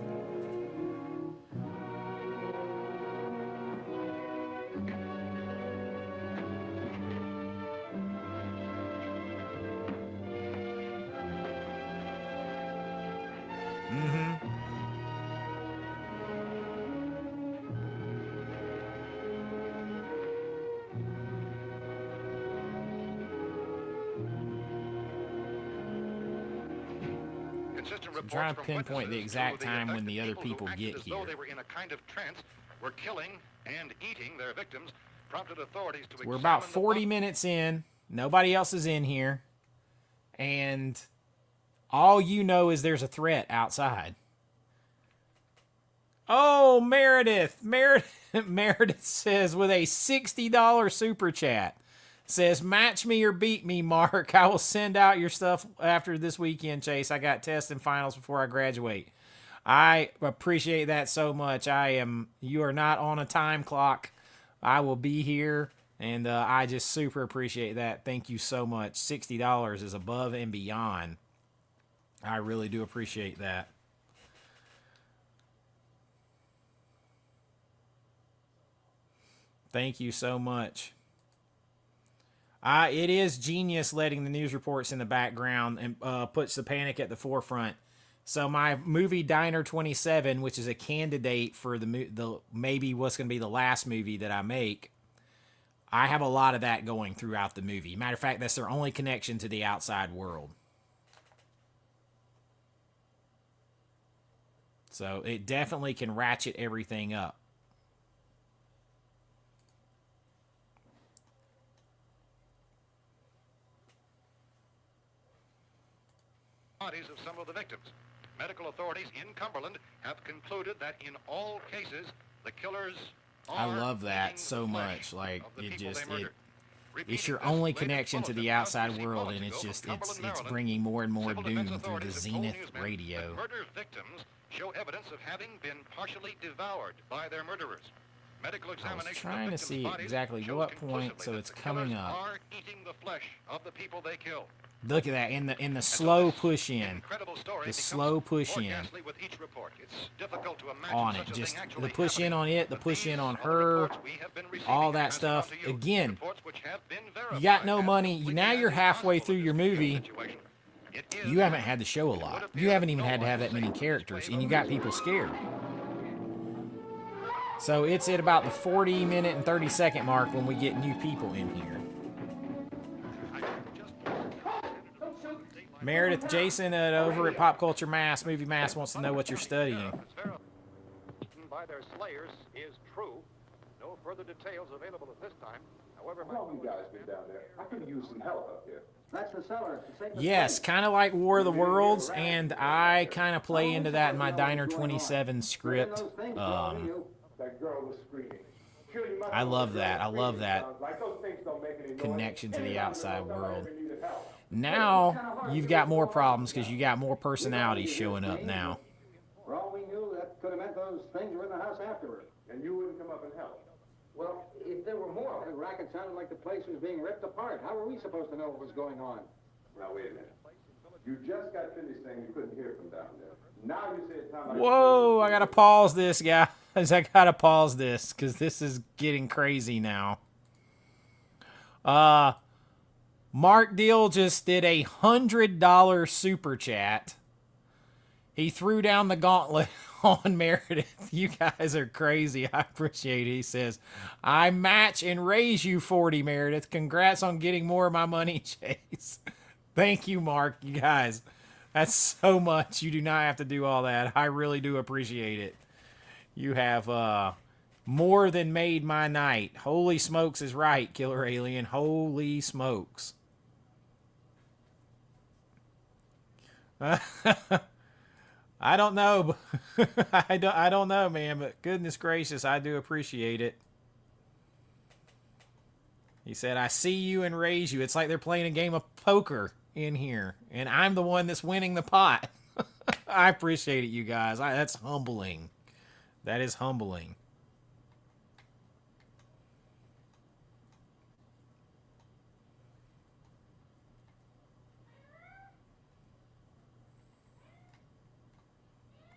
I'm trying to pinpoint the exact time when the other people get here. They were in a kind of trance, were killing and eating their victims, prompted authorities to We're about 40 minutes in. Nobody else is in here. And all you know is there's a threat outside. Oh, Meredith. Meredith says with a $60 super chat. Says, "Match me or beat me, Mark. I will send out your stuff after this weekend, Chase. I got tests and finals before I graduate." I appreciate that so much. You are not on a time clock. I will be here, and I just super appreciate that. Thank you so much. $60 is above and beyond. I really do appreciate that. Thank you so much. It is genius letting the news reports in the background and puts the panic at the forefront. So my movie Diner 27, which is a candidate for the maybe what's going to be the last movie that I make, I have a lot of that going throughout the movie. Matter of fact, that's their only connection to the outside world. So it definitely can ratchet everything up. Bodies of some of the victims. Medical authorities in Cumberland have concluded that in all cases, the killers are I love that eating so the flesh much. Like, of the it people just, they murdered. It's your only connection to the outside world, and it's just it's bringing more and more doom through the Zenith radio. Murder victims show evidence of having been partially devoured by their murderers. Medical examination I was trying to see exactly what point, so it's coming up. Are eating the flesh of the people they kill. Look at that in the slow push in, the slow push in on it. Just the push in on it, the push in on her, all that stuff. Again, you got no money. Now you're halfway through your movie. You haven't had to show a lot. You haven't even had to have that many characters, and you got people scared. So it's at about the 40-minute and 30-second mark when we get new people in here. Meredith Jason over at Pop Culture Mass, Movie Mass, wants to know what you're studying. By their slayers is true. No further details available at this time. However, How long you guys been down there? I could use some help up here. That's the cellar. Yes, kind of like War of the Worlds, and I kind of play into that in my Diner 27 script. That girl was screaming. I love that. I love that connection to the outside world. Now, you've got more problems because you got more personalities showing up now. For all we knew, that could have meant those things were in the house afterward. And you wouldn't come up and help. Well, if there were more, the racket sounded like the place was being ripped apart. How were we supposed to know what was going on? Now, wait a minute. You just got finished saying you couldn't hear from down there. Now you say it's time. Whoa, I gotta pause this, guys. I gotta pause this because this is getting crazy now. Mark Deal just did a $100 super chat. He threw down the gauntlet on Meredith. You guys are crazy. I appreciate it. He says, I match and raise you 40, Meredith. Congrats on getting more of my money, Chase. Thank you, Mark. You guys, that's so much. You do not have to do all that. I really do appreciate it. You have more than made my night. Holy smokes is right, Killer Alien. Holy smokes. I don't know. I don't know, man, but goodness gracious, I do appreciate it. He said, I see you and raise you. It's like they're playing a game of poker in here, and I'm the one that's winning the pot. I appreciate it, you guys. That's humbling. That is humbling.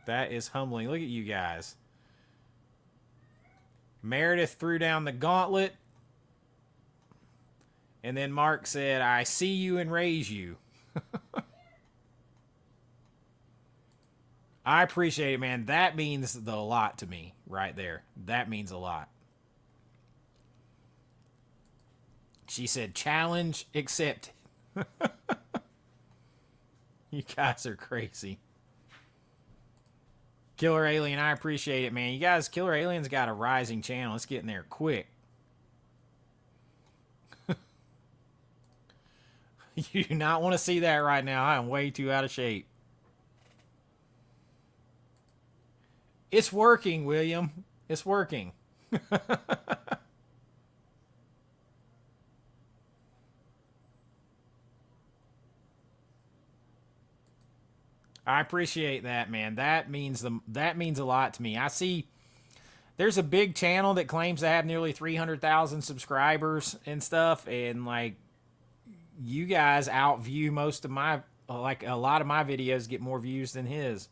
That is humbling. Look at you guys. Meredith threw down the gauntlet. And then Mark said, I see you and raise you. I appreciate it, man. That means a lot to me right there. That means a lot. She said, challenge accepted. You guys are crazy. Killer Alien, I appreciate it, man. You guys, Killer Alien's got a rising channel. Let's get in there quick. You do not want to see that right now. I am way too out of shape. It's working, William. It's working. I appreciate that, man. That means a lot to me. I see there's a big channel that claims to have nearly 300,000 subscribers and stuff, and like you guys outview most of my, like a lot of my videos get more views than his.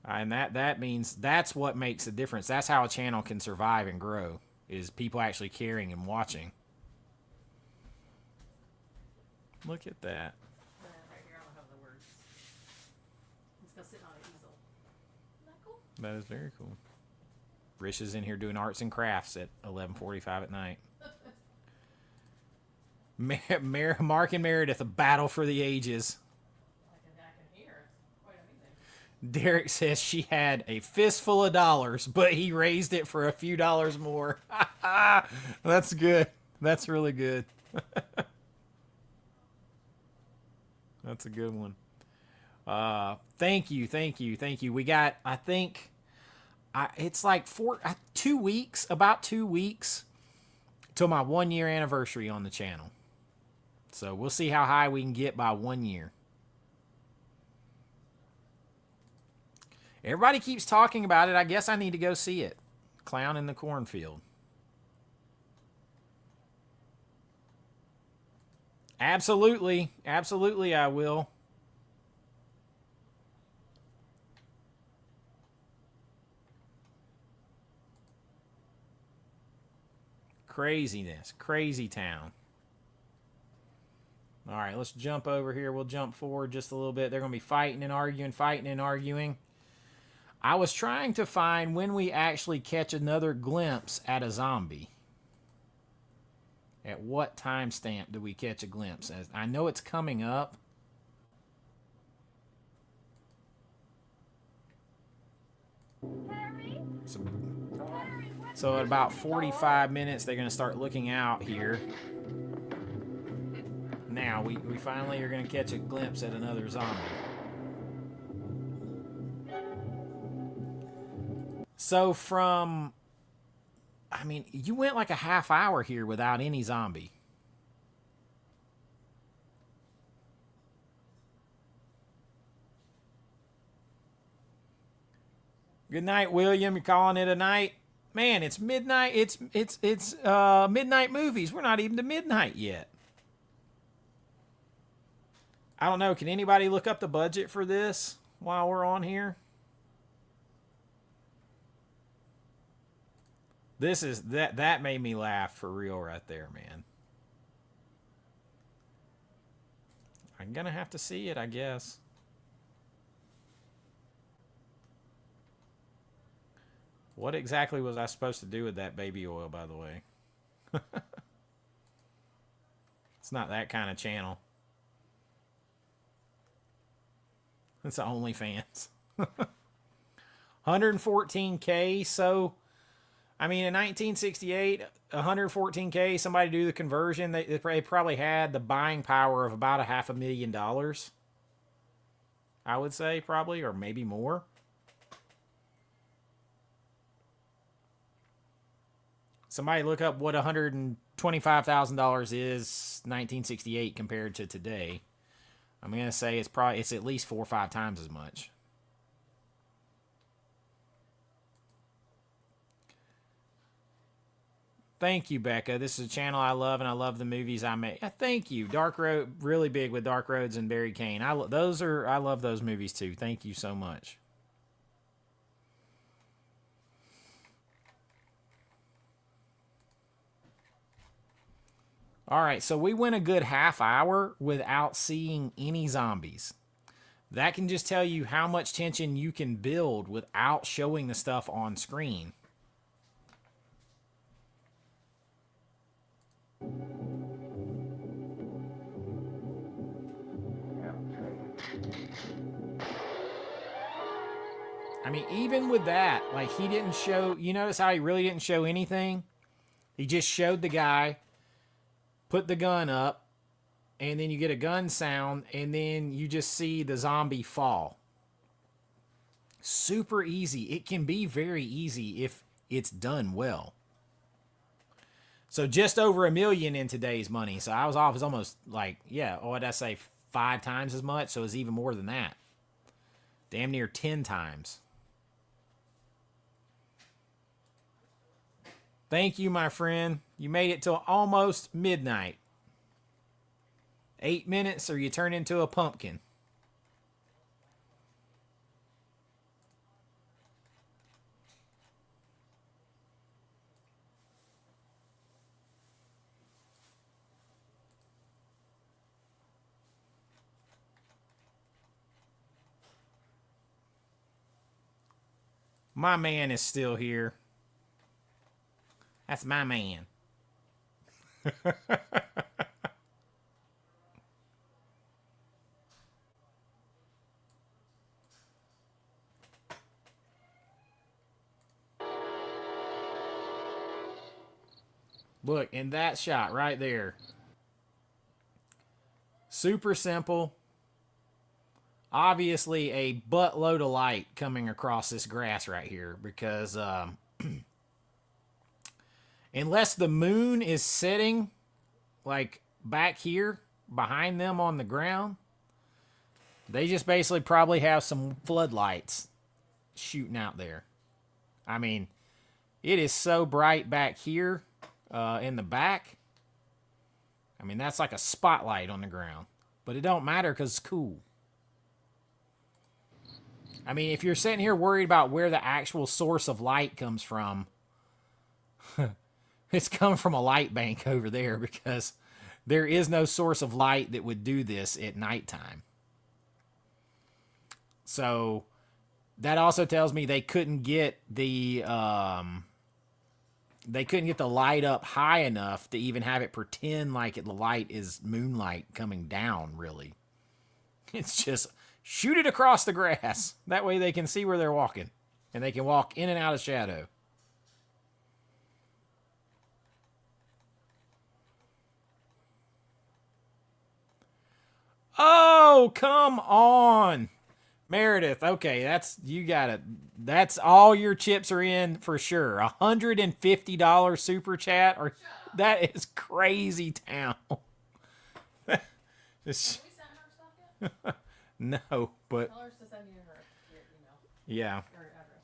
And that means that's what makes a difference. That's how a channel can survive and grow, is people actually caring and watching. Look at that. That is very cool. Rish is in here doing arts and crafts at 11:45 at night. Mark and Meredith, a battle for the ages. I can hear. Quite amazing. Derek says she had a fistful of dollars, but he raised it for a few dollars more. That's good. That's really good. That's a good one. Thank you. We got, I think, it's like about 2 weeks till my 1 year anniversary on the channel. So we'll see how high we can get by 1 year. Everybody keeps talking about it. I guess I need to go see it. Clown in the Cornfield. Absolutely. Absolutely, I will. Craziness. Crazy town. All right, let's jump over here. We'll jump forward just a little bit. They're going to be fighting and arguing, fighting and arguing. I was trying to find when we actually catch another glimpse at a zombie. At what timestamp do we catch a glimpse? As I know it's coming up. So at about 45 minutes, they're going to start looking out here. Now, we finally are going to catch a glimpse at another zombie. So from... I mean, you went like a half hour here without any zombie. Good night, William. You're calling it a night? Man, it's midnight. It's midnight movies. We're not even to midnight yet. I don't know. Can anybody look up the budget for this while we're on here? This is that made me laugh for real right there, man. I'm gonna have to see it, I guess. What exactly was I supposed to do with that baby oil, by the way? It's not that kind of channel. It's OnlyFans. 114K, so... I mean, in 1968, 114K, somebody do the conversion, they probably had the buying power of about $500,000. I would say, probably, or maybe more. Somebody look up what $125,000 is 1968 compared to today. I'm going to say it's at least 4 or 5 times as much. Thank you, Becca. This is a channel I love, and I love the movies I make. Yeah, thank you. Dark Road, really big with Dark Roads and Barry Kane. I love those movies too. Thank you so much. All right, so we went a good half hour without seeing any zombies. That can just tell you how much tension you can build without showing the stuff on screen. I mean, even with that, like, he didn't show... You notice how he really didn't show anything? He just showed the guy, put the gun up, and then you get a gun sound, and then you just see the zombie fall. Super easy. It can be very easy if it's done well. So just over $1 million in today's money. So I was off. It's almost like, yeah, what did I say, 5 times as much? So it's even more than that. Damn near 10 times. Thank you, my friend. You made it till almost midnight. 8 minutes or you turn into a pumpkin. My man is still here. That's my man. Look, in that shot right there. Super simple. Obviously a buttload of light coming across this grass right here because Unless the moon is sitting like back here behind them on the ground, they just basically probably have some floodlights shooting out there. I mean, it is so bright back here in the back. I mean, that's like a spotlight on the ground. But it don't matter because it's cool. I mean, if you're sitting here worried about where the actual source of light comes from, it's coming from a light bank over there because there is no source of light that would do this at nighttime. So that also tells me they couldn't get the light up high enough to even have it pretend like the light is moonlight coming down, really. It's just shoot it across the grass. That way they can see where they're walking. And they can walk in and out of shadow. Oh, come on. Meredith, okay, that's all your chips are in for sure. $150 super chat, or that is crazy town. Have we sent her stuff yet? No, but Tell her to send you your email. yeah, Or address.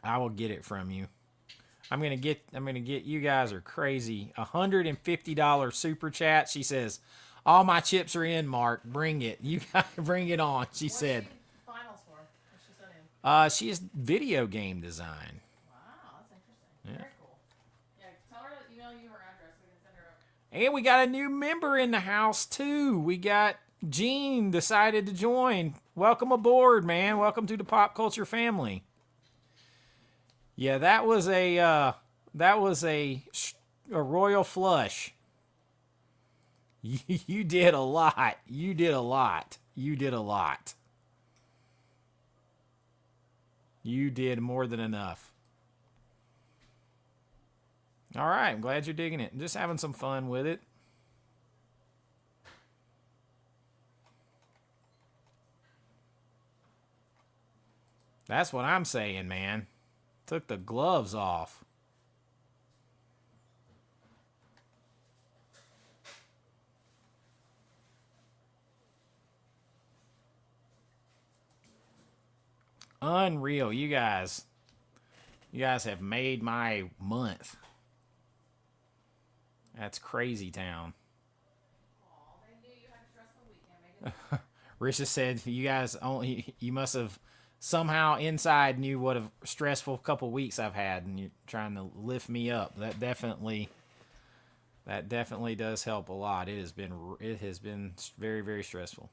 I will get it from you. I'm gonna get you guys are crazy. $150 super chat. She says, all my chips are in, Mark. Bring it. You gotta bring it on. She said. Finals for? What's she studying? She is video game design. Wow, that's interesting. Very cool. Yeah, tell her to email you her address. We can send her up. And we got a new member in the house too. We got Gene decided to join. Welcome aboard, man. Welcome to the Pop Culture family. Yeah, that was a royal flush. You did a lot. You did a lot. You did a lot. You did more than enough. All right, I'm glad you're digging it. Just having some fun with it. That's what I'm saying, man. Took the gloves off. Unreal. You guys have made my month. That's crazy town. Aw, they knew you had a stressful weekend. Make it Risha said you must have somehow inside knew what a stressful couple weeks I've had, and you're trying to lift me up. That definitely does help a lot. It has been very, very stressful.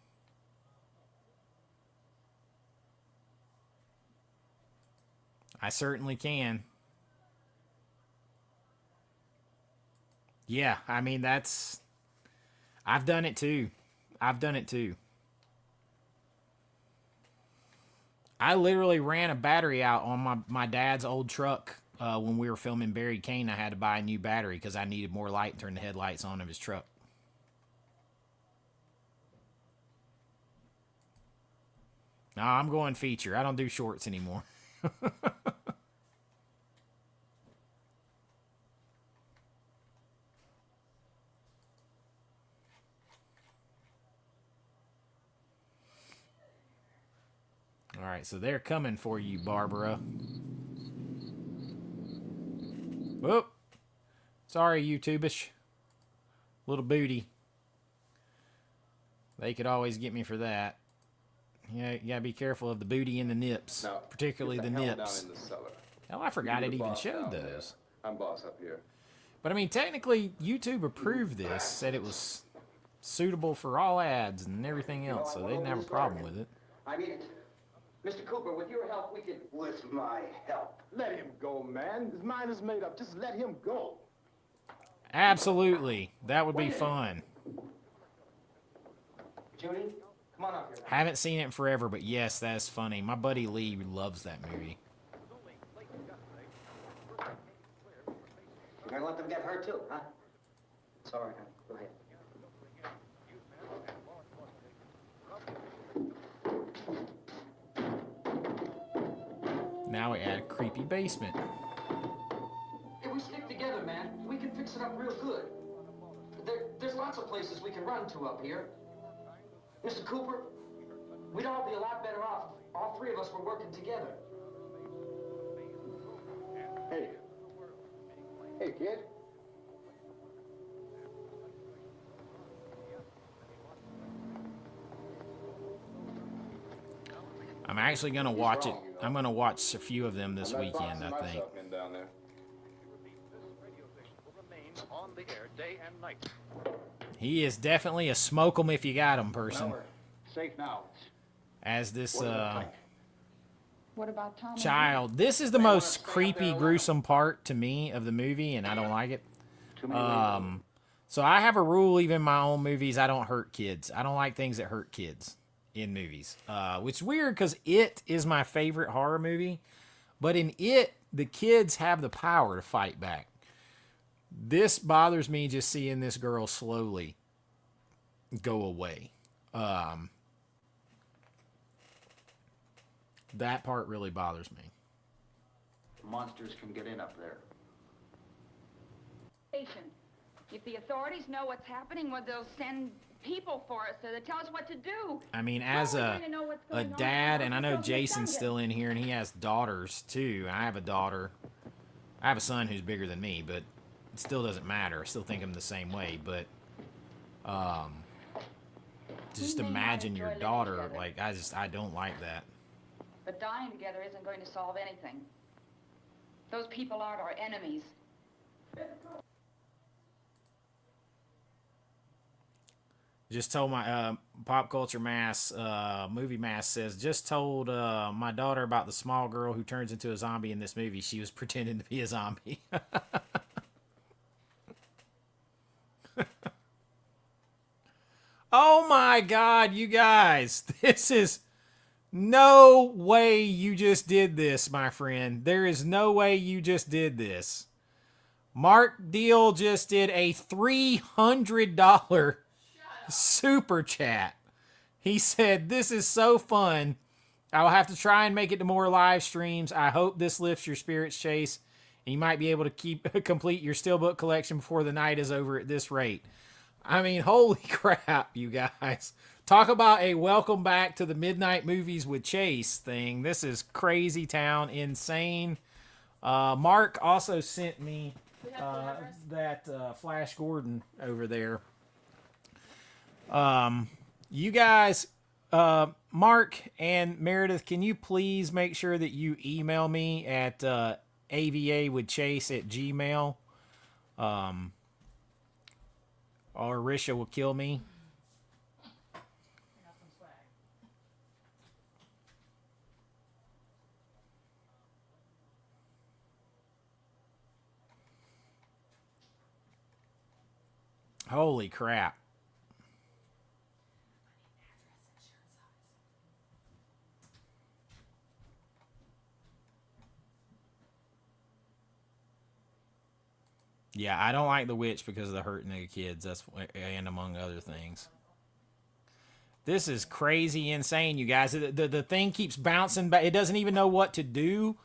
I certainly can. Yeah, I mean I've done it too. I literally ran a battery out on my dad's old truck when we were filming Barry Kane. I had to buy a new battery because I needed more light and turn the headlights on of his truck. No, I'm going feature. I don't do shorts anymore. All right, so they're coming for you, Barbara. Whoop. Sorry, YouTubish. Little booty. They could always get me for that. Yeah, you gotta be careful of the booty and the nips, Now, particularly get the hell nips. Down in the cellar. Hell, I forgot You're it the even boss showed down there. those. I'm boss up here. But I mean, technically, YouTube approved this, said it was suitable for all ads and everything else, so they didn't have a problem with it. I mean it. Mr. Cooper, with your help, we could... With my help? Let him go, man. His mind is made up. Just let him go. Absolutely, that would be fun. Judy, come on up here. Haven't seen it in forever, but yes, that's funny. My buddy Lee loves that movie. You're gonna let them get hurt too, huh? It's all right, honey. Go ahead. Now we add a creepy basement. If we stick together, mix it up real good. There's lots of places we can run to up here. Mr. Cooper, we'd all be a lot better off if all three of us were working together. Hey. Hey, kid. I'm actually going to watch it. I'm going to watch a few of them this weekend, I think. Down there. On the air day and night. He is definitely a smoke 'em if you got 'em person. Well, we're safe now. As this What about Tom? child. This is the most creepy, gruesome part to me of the movie, and I don't like it. So I have a rule, even in my own movies, I don't hurt kids. I don't like things that hurt kids in movies. Which is weird because It is my favorite horror movie. But in It, the kids have the power to fight back. This bothers me just seeing this girl slowly go away. That part really bothers me. Monsters can get in up there. If the authorities know what's happening, well, they'll send people for us so they tell us what to do. I mean, as a dad, and I know Jason's still in here, and he has daughters too. I have a daughter. I have a son who's bigger than me, but it still doesn't matter. I still think I'm the same way, but just imagine your daughter, like, I don't like that. But dying together isn't going to solve anything. Those people aren't our enemies. Just told my Pop Culture Mass, Movie Mass says, just told my daughter about the small girl who turns into a zombie in this movie. She was pretending to be a zombie. Oh my God, you guys. This is no way you just did this, my friend. There is no way you just did this. Mark Deal just did a $300 super chat. He said, this is so fun. I'll have to try and make it to more live streams. I hope this lifts your spirits, Chase. And you might be able to complete your steelbook collection before the night is over at this rate. I mean, holy crap, you guys. Talk about a welcome back to the Midnight Movies with Chase thing. This is crazy town, insane. Mark also sent me that Flash Gordon over there. You guys, Mark and Meredith, can you please make sure that you email me at avawithchase@gmail.com? Or Risha will kill me. Holy crap. Yeah, I don't like The Witch because of the hurting of the kids. That's, and among other things. This is crazy insane, you guys. The thing keeps bouncing back. It doesn't even know what to do.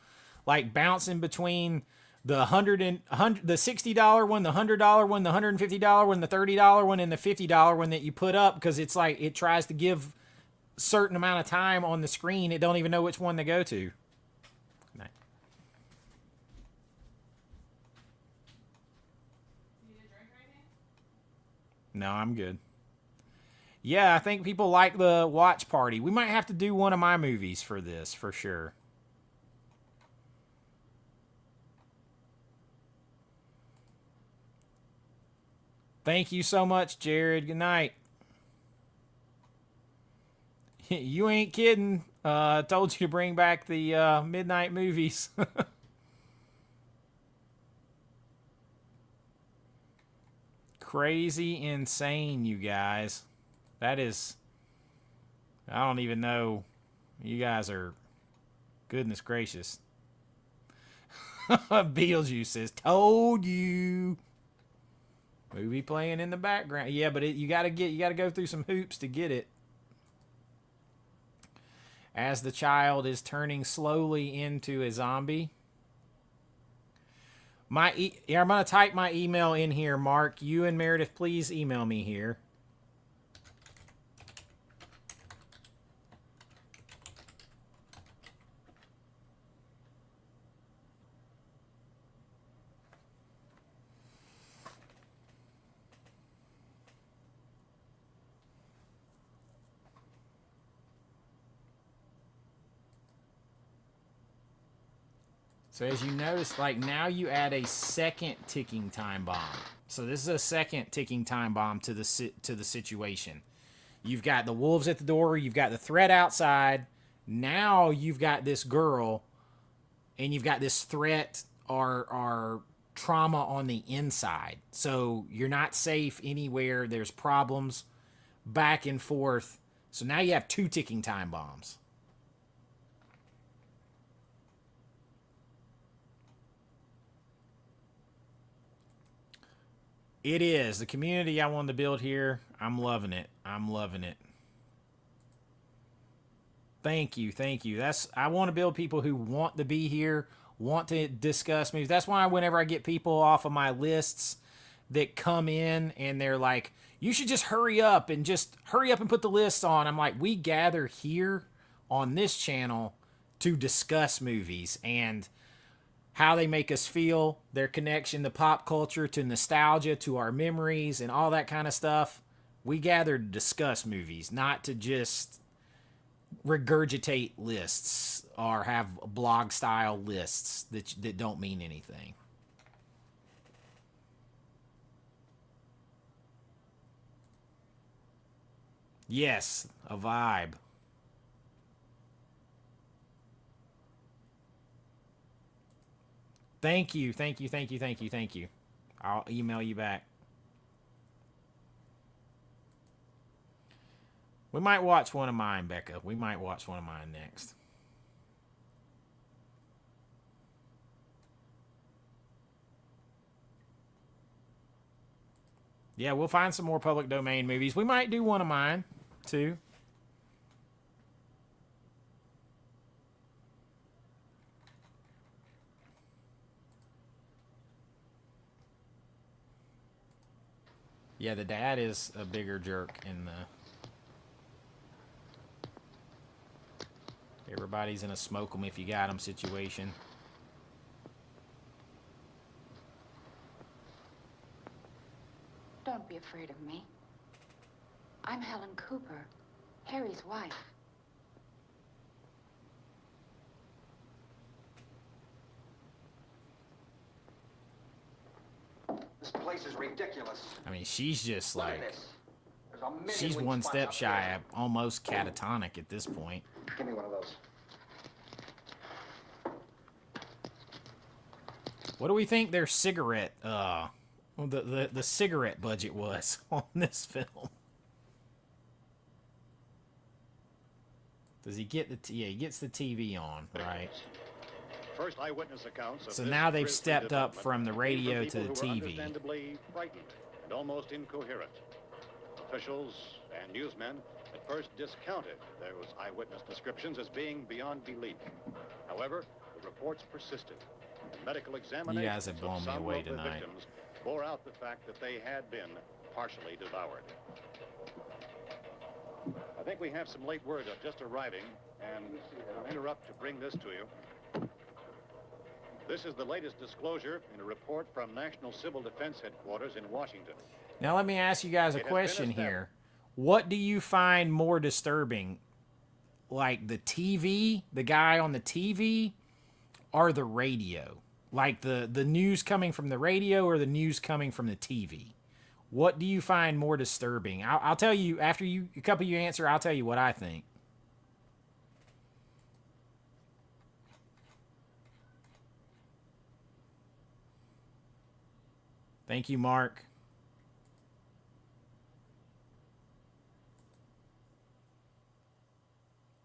Like bouncing between the the $60 one, the $100 one, the $150 one, the $30 one, and the $50 one that you put up, because it's like it tries to give a certain amount of time on the screen. It don't even know which one to go to. No, I'm good. Yeah, I think people like the watch party. We might have to do one of my movies for this, for sure. Thank you so much, Jared. Good night. You ain't kidding. Told you to bring back the midnight movies. Crazy insane, you guys. That is, I don't even know. You guys are, goodness gracious. Beetlejuice says, told you. Movie playing in the background. Yeah, but you gotta go through some hoops to get it. As the child is turning slowly into a zombie. I'm going to type my email in here, Mark. You and Meredith, please email me here. So as you notice, like now you add a second ticking time bomb. So this is a second ticking time bomb to the situation. You've got the wolves at the door. You've got the threat outside. Now you've got this girl, and you've got this threat or trauma on the inside. So you're not safe anywhere. There's problems back and forth. So now you have 2 ticking time bombs. It is. The community I wanted to build here, I'm loving it. I'm loving it. Thank you. Thank you. I want to build people who want to be here, want to discuss movies. That's why whenever I get people off of my lists that come in and they're like, you should just hurry up and put the list on. I'm like, we gather here on this channel to discuss movies and how they make us feel, their connection to pop culture, to nostalgia, to our memories, and all that kind of stuff. We gather to discuss movies, not to just regurgitate lists or have blog-style lists that don't mean anything. Yes, a vibe. Thank you, thank you, thank you, thank you, thank you. I'll email you back. We might watch one of mine, Becca. We might watch one of mine next. Yeah, we'll find some more public domain movies. We might do one of mine, too. Yeah, the dad is a bigger jerk in the... Everybody's in a smoke 'em if you got 'em situation. Don't be afraid of me. I'm Helen Cooper, Harry's wife. This place is ridiculous. I mean, she's just Look at like... this. There's a million She's weak one spots step up shy here. of almost catatonic at this point. Give me one of those. What do we think their cigarette, the cigarette budget was on this film? Does he get the, yeah, he gets the TV on, right? First eyewitness accounts of So this now they've grisly stepped up development from the came radio people to the who were TV. understandably frightened and almost incoherent. Officials and newsmen at first discounted those eyewitness descriptions as being beyond belief. However, the reports persisted. And medical examinations guys have blown of me some away of the tonight. victims bore out the fact that they had been partially devoured. I think we have some late word just arriving, and I'll interrupt to bring this to you. This is the latest disclosure in a report from National Civil Defense Headquarters in Washington. Now let me ask you guys a It has been question established- here. What do you find more disturbing? Like the TV, the guy on the TV, or the radio? Like the news coming from the radio or the news coming from the TV? What do you find more disturbing? I'll tell you, after a couple of you answer, I'll tell you what I think. Thank you, Mark.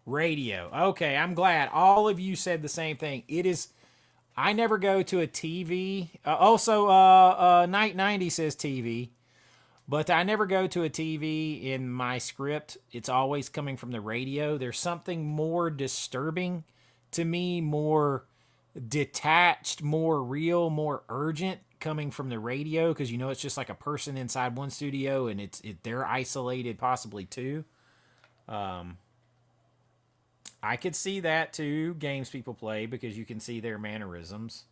Radio. Okay, I'm glad all of you said the same thing. It is... I never go to a TV. Night 90 says TV. But I never go to a TV in my script. It's always coming from the radio. There's something more disturbing to me, more detached, more real, more urgent coming from the radio, because you know it's just like a person inside one studio and they're isolated possibly too. I could see that too, games people play, because you can see their mannerisms.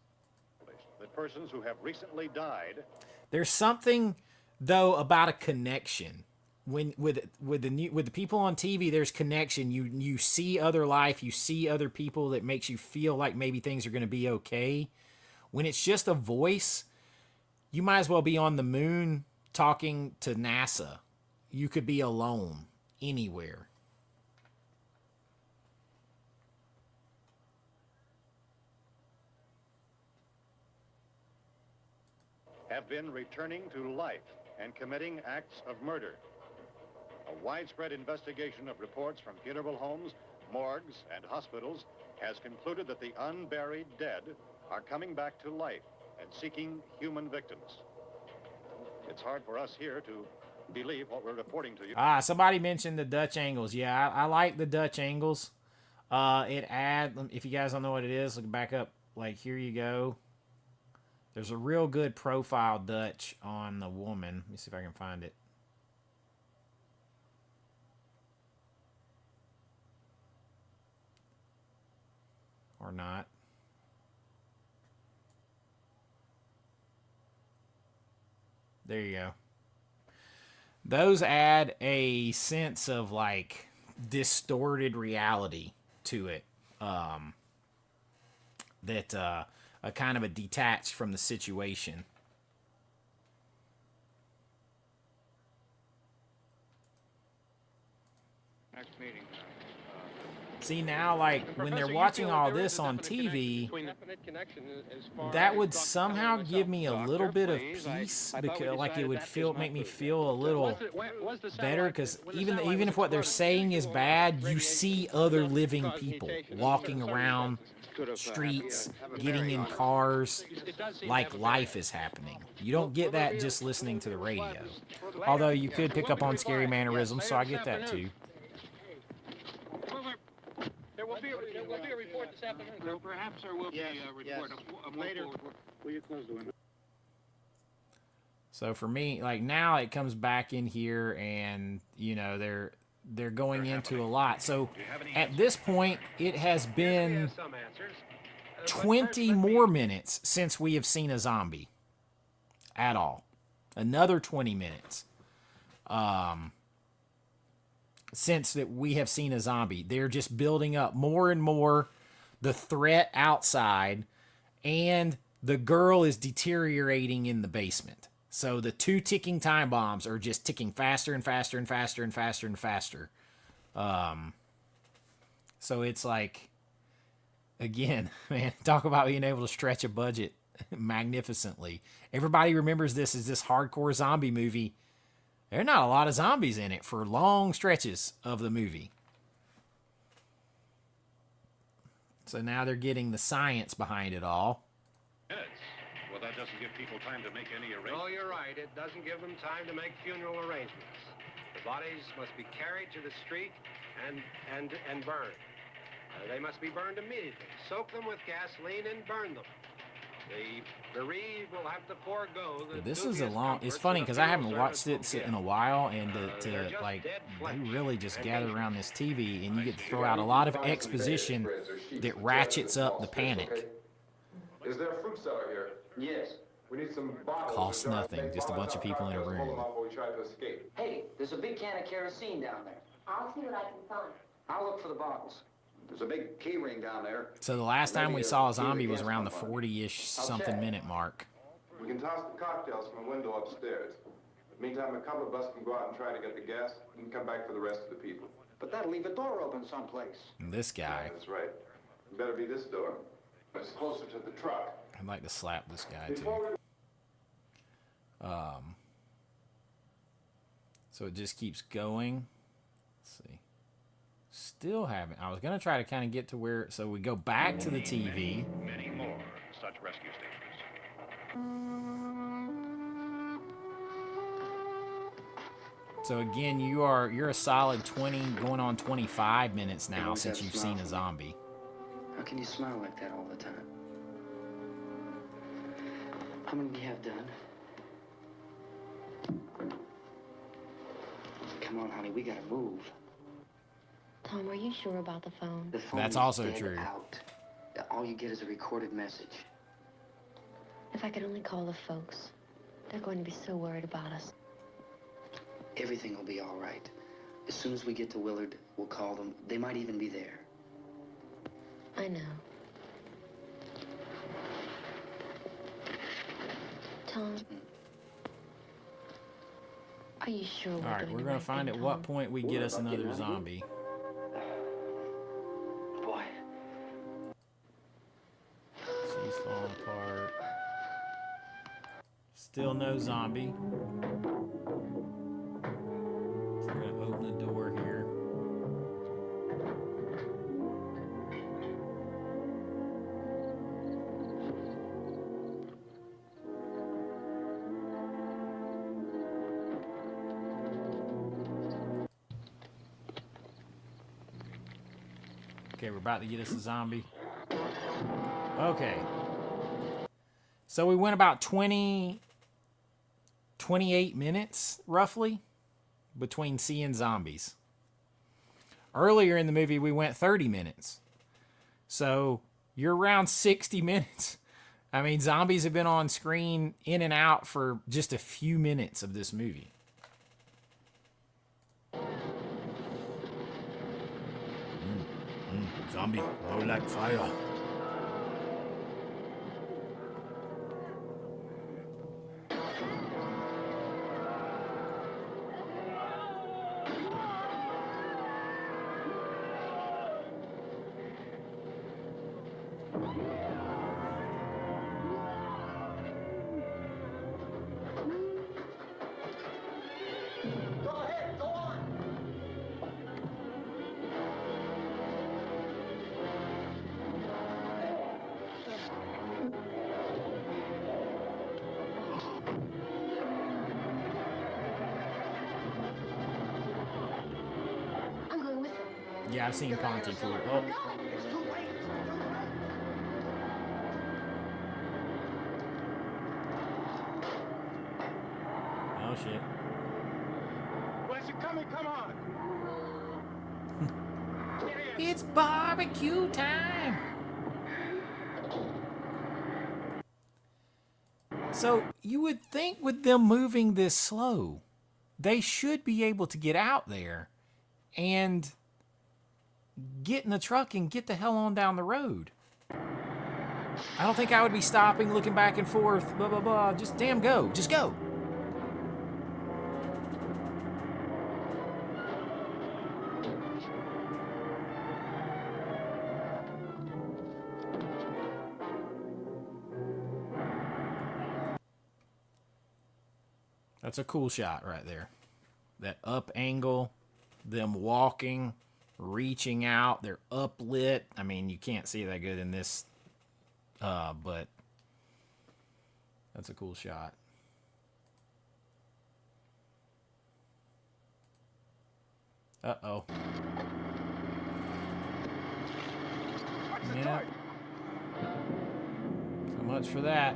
The persons who have recently died. There's something though about a connection. When with the people on TV, there's connection. You see other life, you see other people, that makes you feel like maybe things are going to be okay. When it's just a voice, you might as well be on the moon talking to NASA. You could be alone anywhere. Have been returning to life and committing acts of murder. A widespread investigation of reports from funeral homes, morgues, and hospitals has concluded that the unburied dead are coming back to life and seeking human victims. It's hard for us here to believe what we're reporting to you. Somebody mentioned the Dutch angles. Yeah, I like the Dutch angles. If you guys don't know what it is, look back up. Like, here you go. There's a real good profile Dutch on the woman. Let me see if I can find it. Or not. There you go. Those add a sense of like distorted reality to it. That a kind of a detached from the situation. Next meeting. See, now, like, when they're watching all this on TV, that would somehow give me a little bit of peace, because, like, it would make me feel a little better, because even if what they're saying is bad, you see other living people walking around streets, getting in cars, like life is happening. You don't get that just listening to the radio. Although you could pick up on scary mannerisms, so I get that too. There will be a report this afternoon. Well, perhaps there will be a report later. Will you close the window? So for me, like, now it comes back in here, and you know they're going into a lot. So at this point, it has been 20 more minutes since we have seen a zombie at all. Another 20 minutes. Since that we have seen a zombie. They're just building up more and more the threat outside, and the girl is deteriorating in the basement. So the two ticking time bombs are just ticking faster and faster and faster and faster and faster. So it's like, again, man, talk about being able to stretch a budget magnificently. Everybody remembers this as this hardcore zombie movie. There are not a lot of zombies in it for long stretches of the movie. So now they're getting the science behind it all. Well, that doesn't give people time to make any arrangements. Oh, you're right. It doesn't give them time to make funeral arrangements. The bodies must be carried to the street and burned. They must be burned immediately. Soak them with gasoline and burn them. The bereaved will have to forego the This is a long. It's funny because I haven't watched it in a while, and to like, they really just gather around this TV, and you get to throw out a lot of exposition that ratchets up the panic. Is there a fruit cellar here? Yes. We need some bottles. Costs nothing, just a bunch of people in a room. Hey, there's a big can of kerosene down there. I'll see what I can find. I'll look for the bottles. There's a big key ring down there. So the last time we saw a zombie was around the 40-ish something minute mark. We can toss the cocktails from a window upstairs. Meantime, a couple of us can go out and try to get the gas and come back for the rest of the people. But that'll leave a door open someplace. And this guy. That's right. It better be this door. It's closer to the truck. I'd like to slap this guy too. So it just keeps going. Let's see. Still haven't. I was gonna try to kind of get to where. So we go back to the TV. Many more such rescue stations. So again, you're a solid 20, going on 25 minutes now since you've seen a zombie. How can you smile like that all the time? How many do you have done? Come on, honey, we gotta move. Tom, are you sure about the phone? The phone That's is also dead true. out. All you get is a recorded message. If I could only call the folks. They're going to be so worried about us. Everything will be all right. As soon as we get to Willard, we'll call them. They might even be there. I know. Tom, are you sure we're All right, doing we're the gonna right find thing, at what Tom? point we get us another zombie. Boy. She's falling apart. Still no zombie. So we're gonna open the door here. Okay, we're about to get us a zombie. Okay. So we went about 28 minutes, roughly, between seeing zombies. Earlier in the movie, we went 30 minutes. So you're around 60 minutes. I mean, zombies have been on screen in and out for just a few minutes of this movie. Zombie, no like fire. I'm going with them. Yeah, I've seen Conti too. Oh. Oh shit. Where's it coming? Come on! It's barbecue time! So, you would think with them moving this slow, they should be able to get out there and get in the truck and get the hell on down the road. I don't think I would be stopping, looking back and forth, blah, blah, blah. Just damn go. Just go. That's a cool shot right there. That up angle, them walking, reaching out, they're uplit. I mean, you can't see that good in this, but that's a cool shot. Uh-oh. Yeah. So much for that.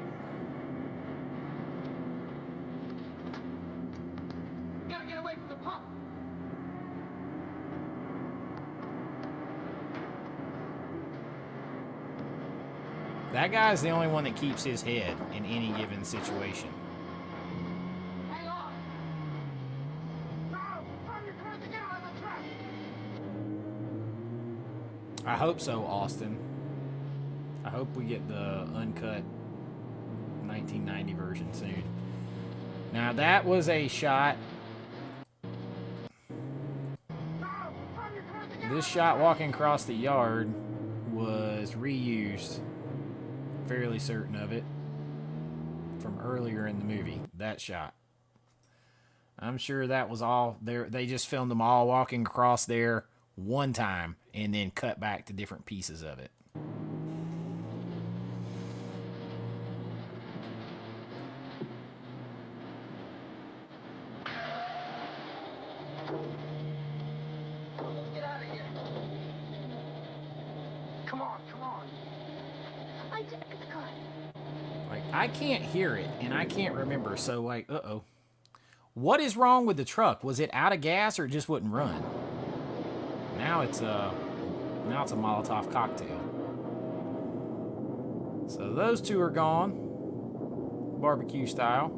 Gotta get away from the pump. That guy's the only one that keeps his head in any given situation. Hang on. Now, turn your car to get out of the truck. I hope so, Austin. I hope we get the uncut 1990 version soon. Now that was a shot. This shot walking across the yard was reused. Fairly certain of it. From earlier in the movie. That shot. I'm sure that was all there. They just filmed them all walking across there one time and then cut back to different pieces of it. Get out of here. Come on, come on. I took the car. Like I can't hear it, and I can't remember. So, like, uh-oh. What is wrong with the truck? Was it out of gas or it just wouldn't run? Now it's a Molotov cocktail. So those two are gone, barbecue style.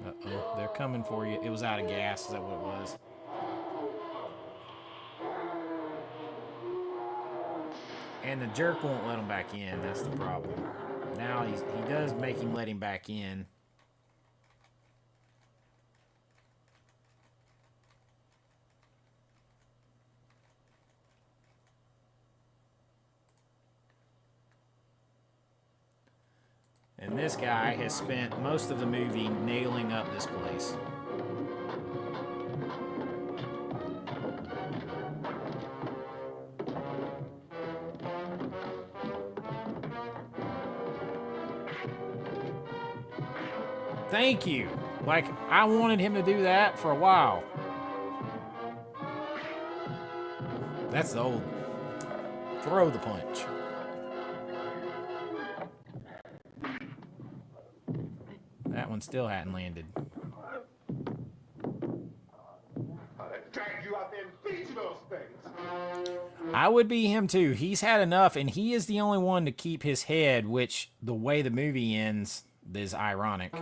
Uh-oh, they're coming for you. It was out of gas, is that what it was? And the jerk won't let him back in, that's the problem. Now he does make him let him back in. And this guy has spent most of the movie nailing up this place. Thank you. Like, I wanted him to do that for a while. That's the old throw the punch. That one still hadn't landed. I would be him too. He's had enough, and he is the only one to keep his head, which the way the movie ends is ironic.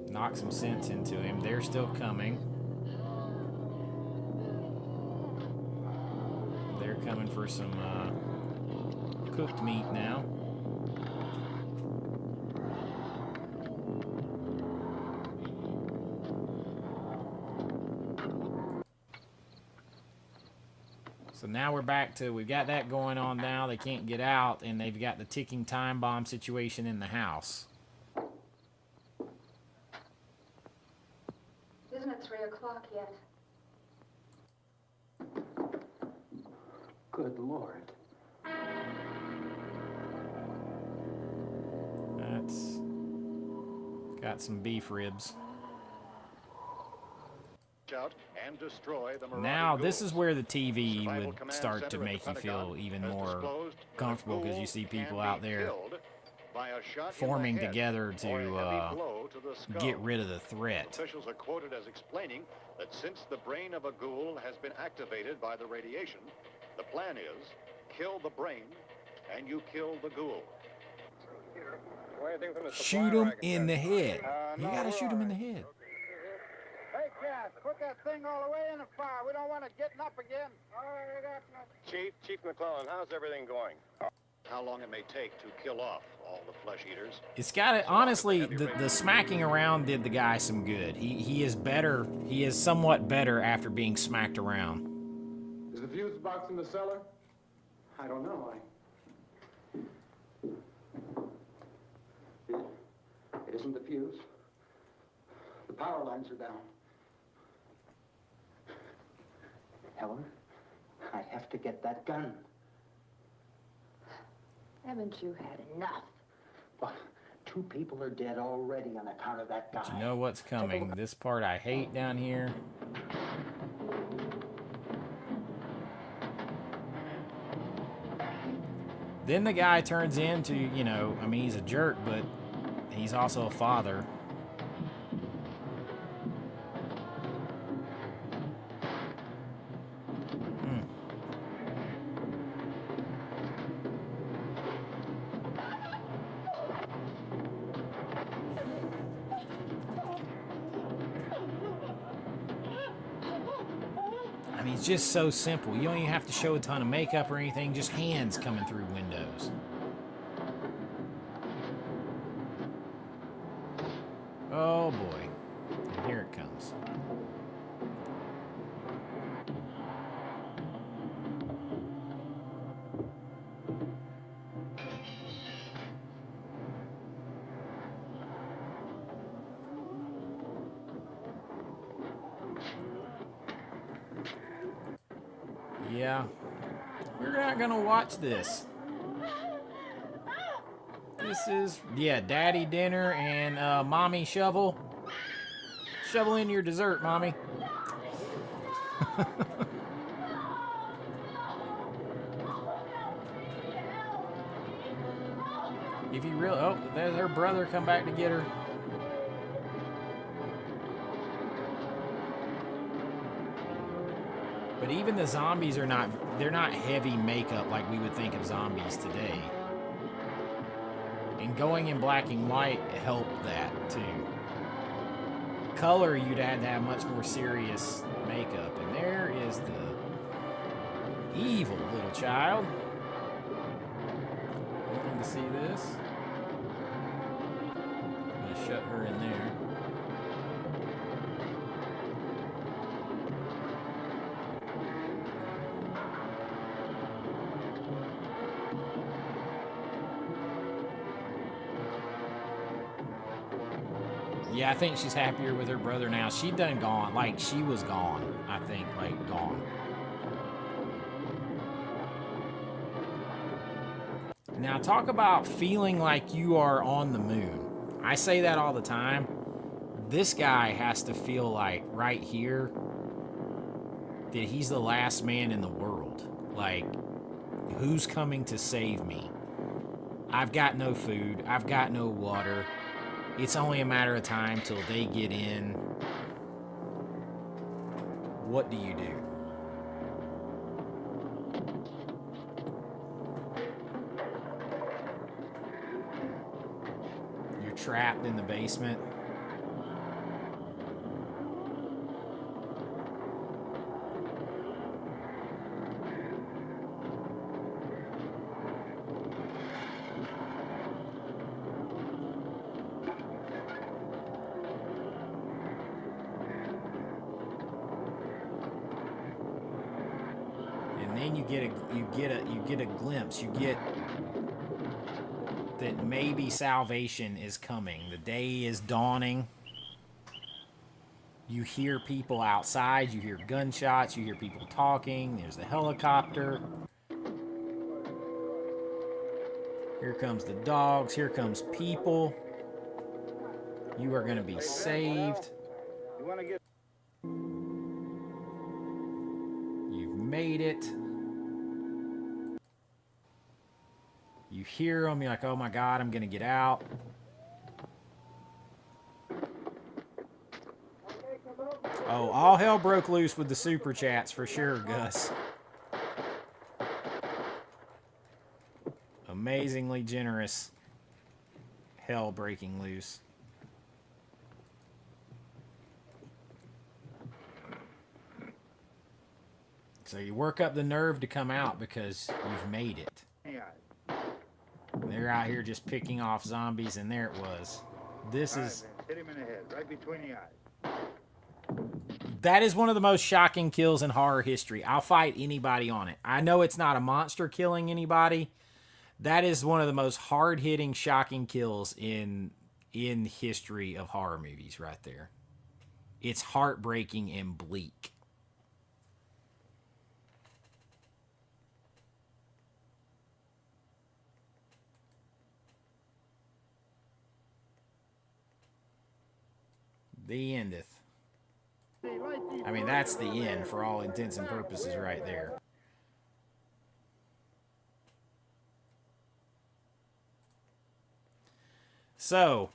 Knock some sense into him. They're still coming. They're coming for some cooked meat now. So now we're back to, we've got that going on now. They can't get out, and they've got the ticking time bomb situation in the house. Isn't it 3 o'clock yet? Good Lord. That's got some beef ribs. And destroy the now this is where the TV would start to make you feel even more comfortable, because you see people out there forming together to get rid of the threat. Officials are quoted as explaining that since the brain of a ghoul has been activated by the radiation, the plan is kill the brain and you kill the ghoul. Shoot him in the head. You gotta shoot him in the head. Hey, Cass, put that thing all the way in the fire. We don't want it getting up again. Chief McClellan, how's everything going? How long it may take to kill off all the flesh eaters. It's got it. Honestly, the smacking around did the guy some good. He is better. He is somewhat better after being smacked around. Is the fuse box in the cellar? I don't know. It isn't the fuse. The power lines are down. Helen, I have to get that gun. Haven't you had enough? Well, 2 people are dead already on account of that guy. But you know what's coming. This part I hate down here. Then the guy turns into, you know, I mean, he's a jerk, but he's also a father. I mean, it's just so simple. You don't even have to show a ton of makeup or anything, just hands coming through windows. Oh boy. And here it comes. Yeah, we're not gonna watch this. This is, yeah, daddy dinner and mommy shovel. Shovel in your dessert, mommy. If you really, oh, there's her brother come back to get her. But even the zombies are not, they're not heavy makeup like we would think of zombies today. And going in black and white helped that too. Color, you'd had to have much more serious makeup. And there is the evil little child. Looking to see this. I'm gonna shut her in there. Yeah, I think she's happier with her brother now. She done gone. Like, she was gone. I think, like, gone. Now, talk about feeling like you are on the moon. I say that all the time. This guy has to feel like, right here, that he's the last man in the world. Like, who's coming to save me? I've got no food. I've got no water. It's only a matter of time till they get in. What do you do? You're trapped in the basement. You get a glimpse. You get that maybe salvation is coming. The day is dawning. You hear people outside. You hear gunshots. You hear people talking. There's the helicopter. Here comes the dogs. Here comes people. You are going to be saved. You've made it. You hear them, you're like, oh my God, I'm gonna get out. Oh, all hell broke loose with the super chats for sure, Gus. Amazingly generous. Hell breaking loose. So you work up the nerve to come out because you've made it. They're out here just picking off zombies, and there it was. This is... Hit him in the head, right between the eyes. That is one of the most shocking kills in horror history. I'll fight anybody on it. I know it's not a monster killing anybody. That is one of the most hard-hitting, shocking kills in history of horror movies right there. It's heartbreaking and bleak. The endeth. I mean, that's the end for all intents and purposes right there. So,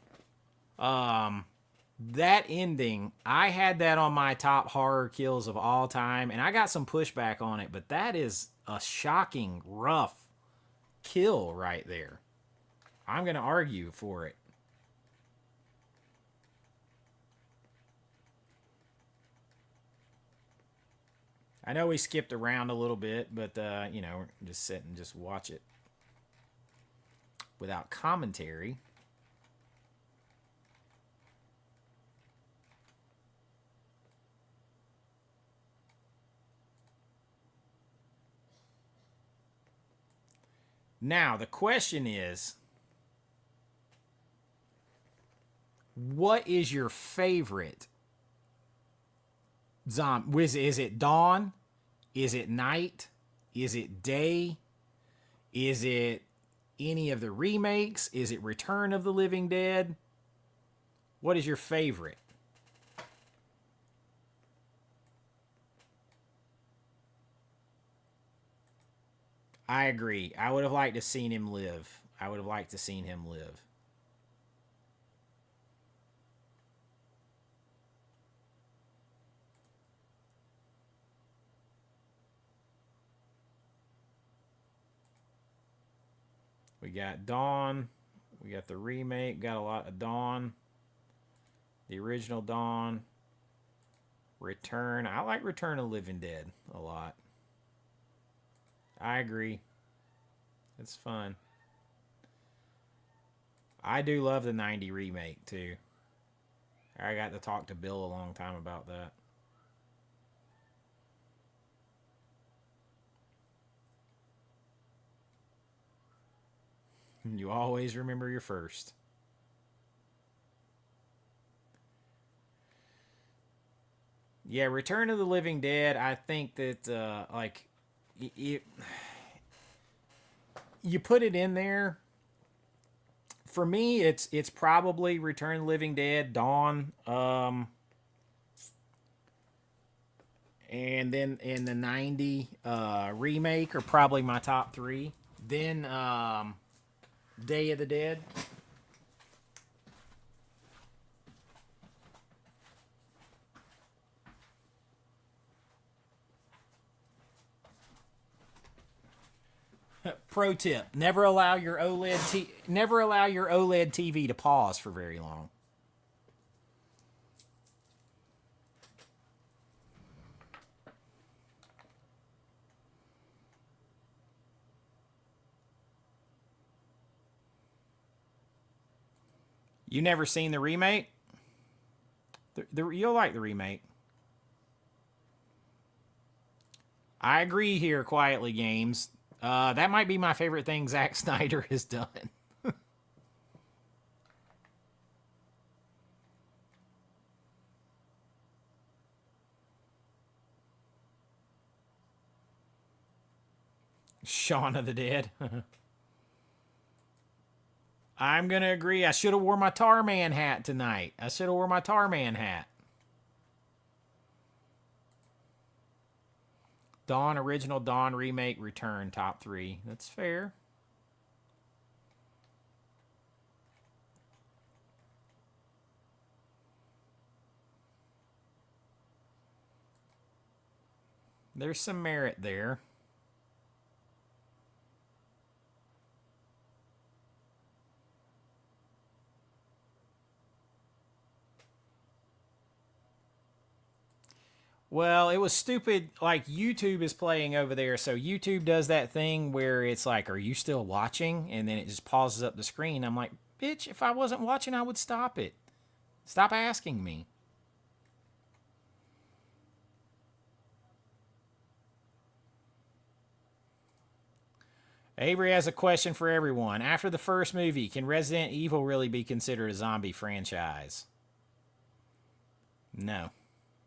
that ending, I had that on my top horror kills of all time, and I got some pushback on it, but that is a shocking, rough kill right there. I'm going to argue for it. I know we skipped around a little bit, but, you know, just sit and just watch it without commentary. Now, the question is, what is your favorite zombie? Is it dawn? Is it night? Is it day? Is it any of the remakes? Is it Return of the Living Dead? What is your favorite? I agree. I would have liked to seen him live. I would have liked to seen him live. We got Dawn. We got the remake. Got a lot of Dawn. The original Dawn. Return. I like Return of the Living Dead a lot. I agree. It's fun. I do love the 90 remake too. I got to talk to Bill a long time about that. You always remember your first. Yeah, Return of the Living Dead, I think that, like, you put it in there. For me, it's probably Return of the Living Dead, Dawn, and then in the 90 remake are probably my top three. Then Day of the Dead. Pro tip: never allow your OLED TV to pause for very long. You never seen the remake? You'll like the remake. I agree here, Quietly Games. That might be my favorite thing Zack Snyder has done. Shaun of the Dead. I'm going to agree. I should have wore my Tarman hat tonight. Dawn, original, Dawn, remake, Return, top three. That's fair. There's some merit there. Well, it was stupid. Like, YouTube is playing over there, so YouTube does that thing where it's like, are you still watching? And then it just pauses up the screen. I'm like, bitch, if I wasn't watching, I would stop it. Stop asking me. Avery has a question for everyone. After the first movie, can Resident Evil really be considered a zombie franchise? No,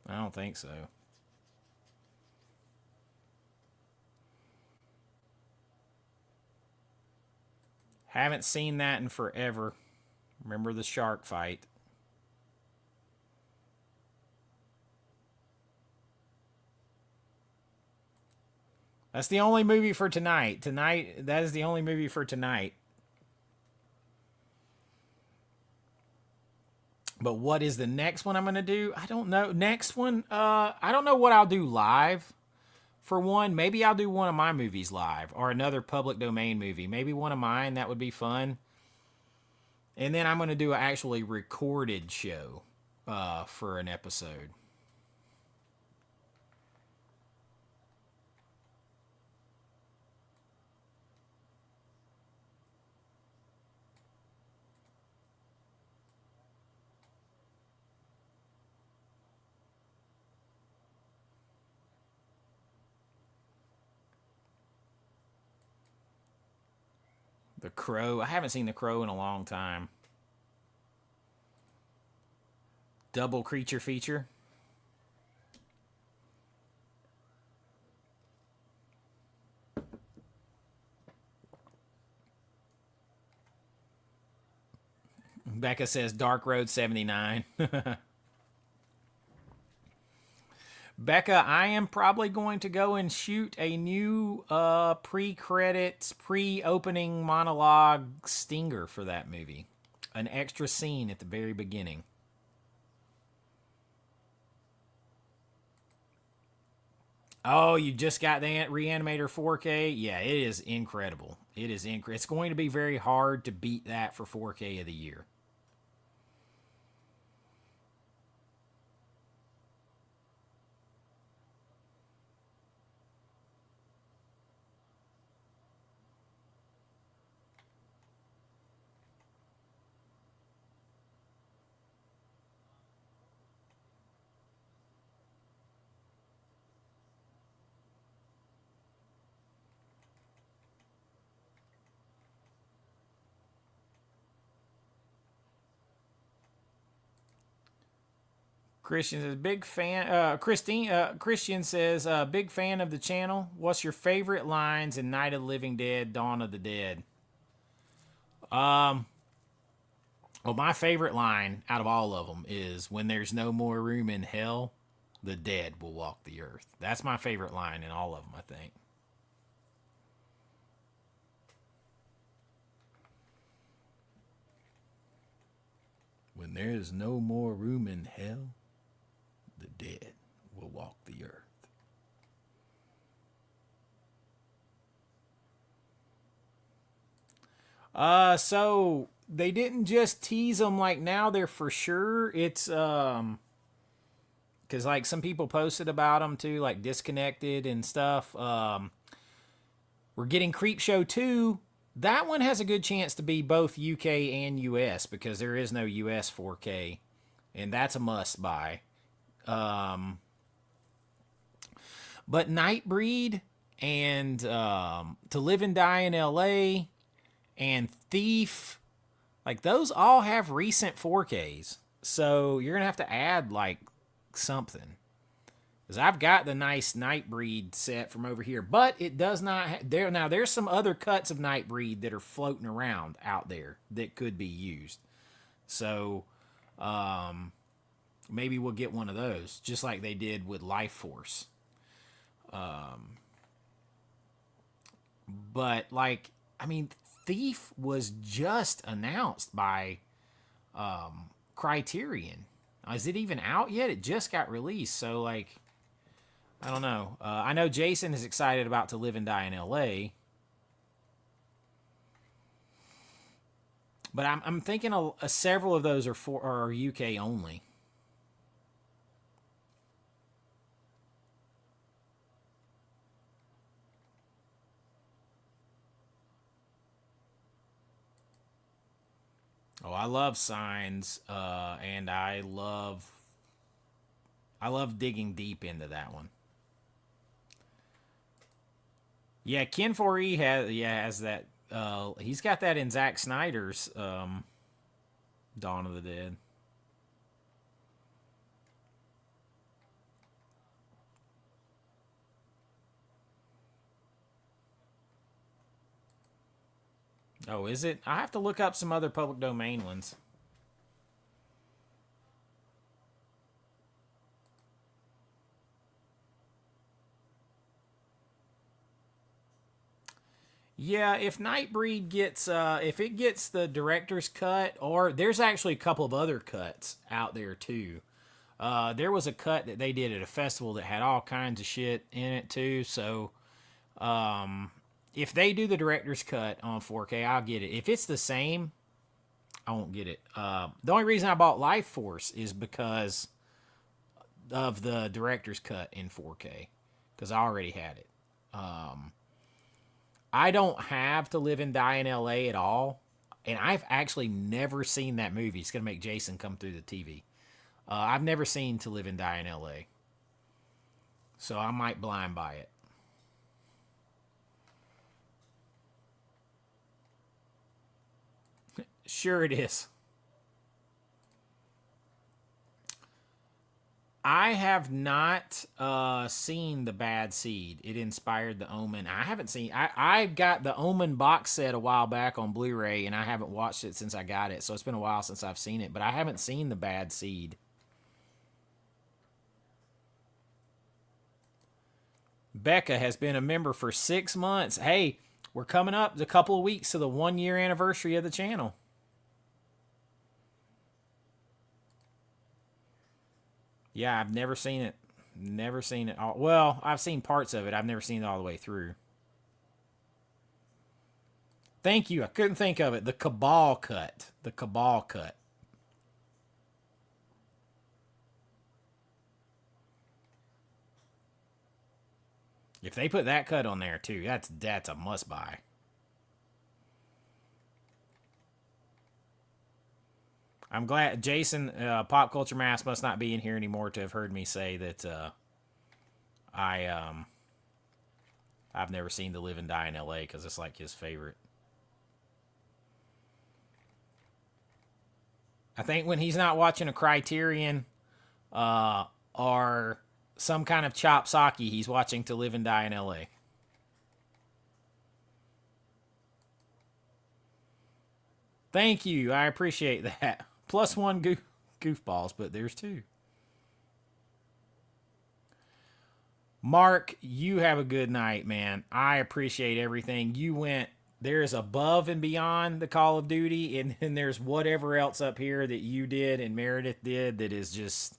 I don't think so. Haven't seen that in forever. Remember the shark fight. That's the only movie for tonight. That is the only movie for tonight. But what is the next one I'm going to do? I don't know. Next one, I don't know what I'll do live. For one, maybe I'll do one of my movies live or another public domain movie. Maybe one of mine. That would be fun. And then I'm going to do an actually recorded show for an episode. The Crow. I haven't seen The Crow in a long time. Double creature feature. Becca says Dark Road 79. Becca, I am probably going to go and shoot a new pre-credits, pre-opening monologue stinger for that movie. An extra scene at the very beginning. Oh, you just got the Reanimator 4K? Yeah, it is incredible. It is incredible. It's going to be very hard to beat that for 4K of the year. Christian says, big fan. Christian says, big fan of the channel. What's your favorite lines in Night of the Living Dead, Dawn of the Dead? Well, my favorite line out of all of them is, when there's no more room in hell, the dead will walk the earth. That's my favorite line in all of them, I think. When there is no more room in hell, the dead will walk the earth. So they didn't just tease them like now they're for sure. It's because like some people posted about them too, like Disconnected and stuff. We're getting Creepshow 2. That one has a good chance to be both UK and US because there is no US 4K, and that's a must buy. But Nightbreed and To Live and Die in LA and Thief, like those all have recent 4Ks. So you're gonna have to add like something. Because I've got the nice Nightbreed set from over here, but it does not now there's some other cuts of Nightbreed that are floating around out there that could be used. So maybe we'll get one of those, just like they did with Life Force. But like, I mean, Thief was just announced by Criterion. Is it even out yet? It just got released, so like, I don't know. I know Jason is excited about To Live and Die in LA. But I'm thinking several of those are UK only. Oh, I love Signs, and I love digging deep into that one. Yeah, Ken 4E has that. He's got that in Zack Snyder's Dawn of the Dead. Oh, is it? I have to look up some other public domain ones. Yeah, if Nightbreed gets, if it gets the director's cut, or there's actually a couple of other cuts out there too. There was a cut that they did at a festival that had all kinds of shit in it too. So, if they do the director's cut on 4K, I'll get it. If it's the same, I won't get it. The only reason I bought Life Force is because of the director's cut in 4K, because I already had it. I don't have To Live and Die in LA at all, and I've actually never seen that movie. It's going to make Jason come through the TV. I've never seen To Live and Die in LA, so I might blind buy it. Sure it is. I have not seen The Bad Seed. It inspired The Omen. I haven't seen. I got the Omen box set a while back on Blu-ray, and I haven't watched it since I got it. So it's been a while since I've seen it, but I haven't seen The Bad Seed. Becca has been a member for 6 months. Hey, we're coming up a couple of weeks to the 1-year anniversary of the channel. Yeah, I've never seen it. Never seen it all. Well, I've seen parts of it. I've never seen it all the way through. Thank you. I couldn't think of it. The Cabal cut. The Cabal cut. If they put that cut on there too, that's a must buy. I'm glad Jason Pop Culture Mass must not be in here anymore to have heard me say that I've never seen The Live and Die in LA because it's like his favorite. I think when he's not watching a Criterion or some kind of chop sake, he's watching To Live and Die in LA. Thank you. I appreciate that. Plus one goofballs, but there's two. Mark, you have a good night, man. I appreciate everything. You went, there's above and beyond the Call of Duty, and then there's whatever else up here that you did and Meredith did that is just,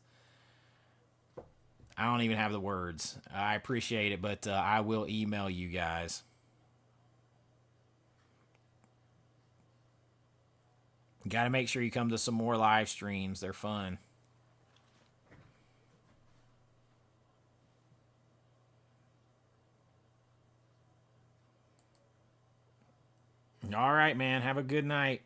I don't even have the words. I appreciate it, but I will email you guys. Got to make sure you come to some more live streams. They're fun. All right, man. Have a good night.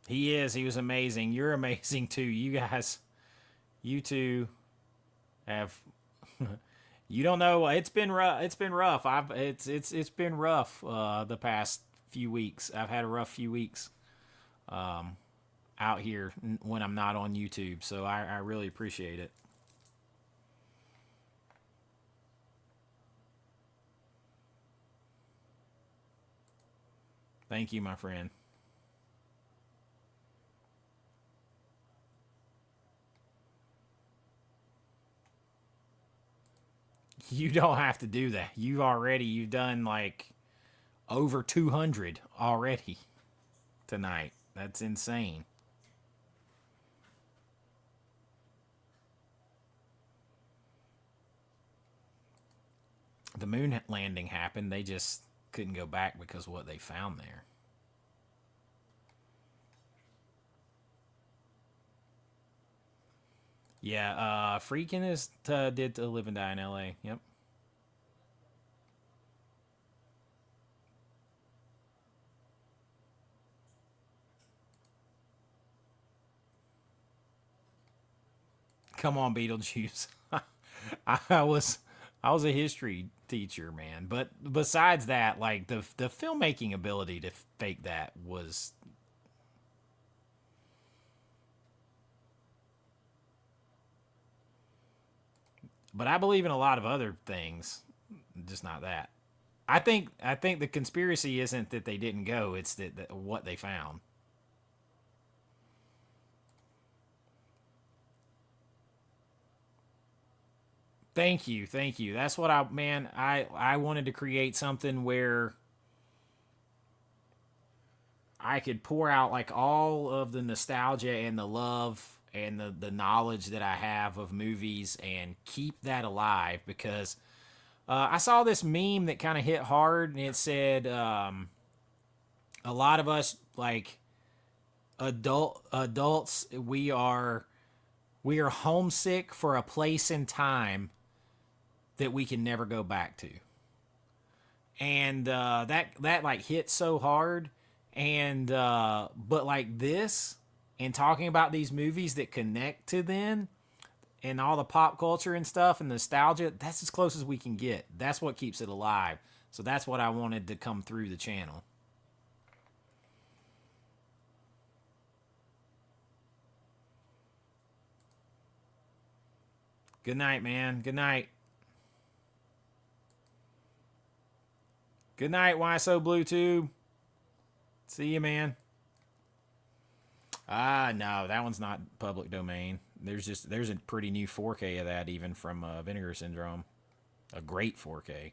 He is. He was amazing. You're amazing, too. You guys, you two have... You don't know. It's been rough. It's been rough. It's been rough the past few weeks. I've had a rough few weeks out here when I'm not on YouTube. So I really appreciate it. Thank you, my friend. You don't have to do that. You've done like over 200 already tonight. That's insane. The moon landing happened. They just couldn't go back because of what they found there. Yeah, Freakin' is did To Live and Die in LA. Yep. Come on, Beetlejuice. I was a history teacher, man. But besides that, like the filmmaking ability to fake that was. But I believe in a lot of other things, just not that. I think the conspiracy isn't that they didn't go; it's that what they found. Thank you. That's what I wanted to create something where I could pour out like all of the nostalgia and the love and the knowledge that I have of movies and keep that alive because I saw this meme that kind of hit hard and it said a lot of us like adults we are homesick for a place and time that we can never go back to. And that like hit so hard and but like this and talking about these movies that connect to then and all the pop culture and stuff and nostalgia, that's as close as we can get. That's what keeps it alive. So that's what I wanted to come through the channel. Good night, man. Good night. Good night, YSO Bluetooth. See you, man. No, that one's not public domain. There's a pretty new 4K of that even from Vinegar Syndrome. A great 4K.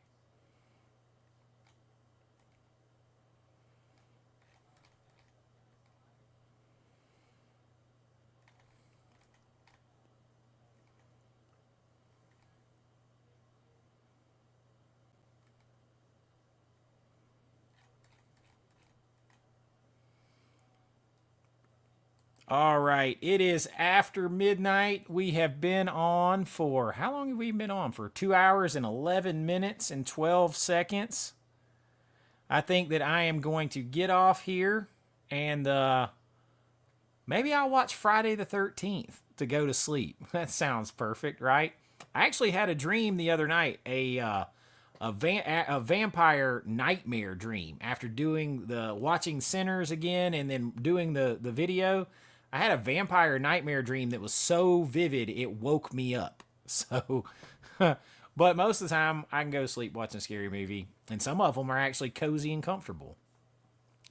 All right, it is after midnight. We have been on for, how long have we been on? For 2 hours and 11 minutes and 12 seconds. I think that I am going to get off here and maybe I'll watch Friday the 13th to go to sleep. That sounds perfect, right? I actually had a dream the other night, a vampire nightmare dream. After watching Sinners again and then doing the video, I had a vampire nightmare dream that was so vivid it woke me up. So, but most of the time I can go to sleep watching a scary movie, and some of them are actually cozy and comfortable.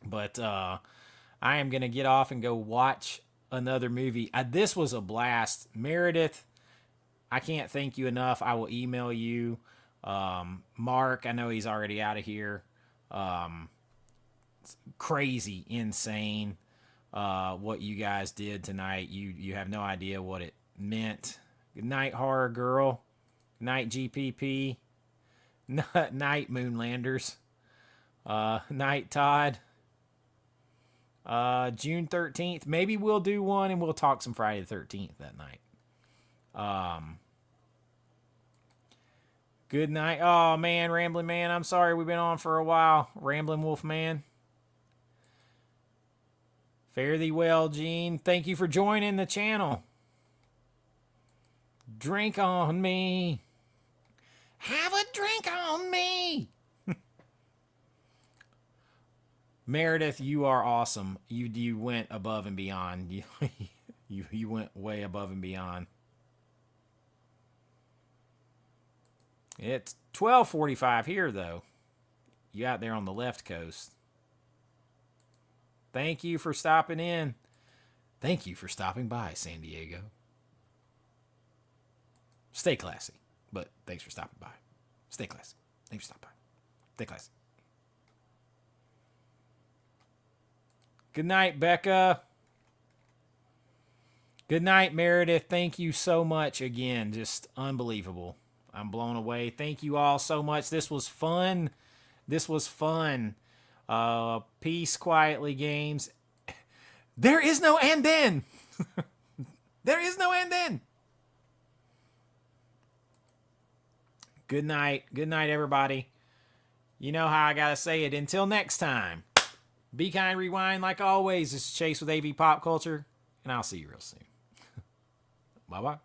But I am gonna get off and go watch another movie. This was a blast, Meredith. I can't thank you enough. I will email you. Mark, I know he's already out of here. Crazy, insane. What you guys did tonight. You have no idea what it meant. Good night, Horror Girl. Good night, GPP. Night, Moonlanders. Night, Todd. June 13th. Maybe we'll do one and we'll talk some Friday the 13th that night. Good night. Oh, man, Rambling Man. I'm sorry we've been on for a while. Rambling Wolf Man. Fare thee well, Gene. Thank you for joining the channel. Drink on me. Have a drink on me. Meredith, you are awesome. You went above and beyond. You went way above and beyond. It's 12:45 here, though. You out there on the left coast. Thank you for stopping in. Thank you for stopping by, San Diego. Stay classy, but thanks for stopping by. Stay classy. Thanks for stopping by. Stay classy. Good night, Becca. Good night, Meredith. Thank you so much again. Just unbelievable. I'm blown away. Thank you all so much. This was fun. This was fun. Peace, quietly, games. There is no and then. There is no and then. Good night. Good night, everybody. You know how I gotta say it. Until next time. Be kind, rewind. Like always, this is Chase with AV Pop Culture, and I'll see you real soon. Bye-bye.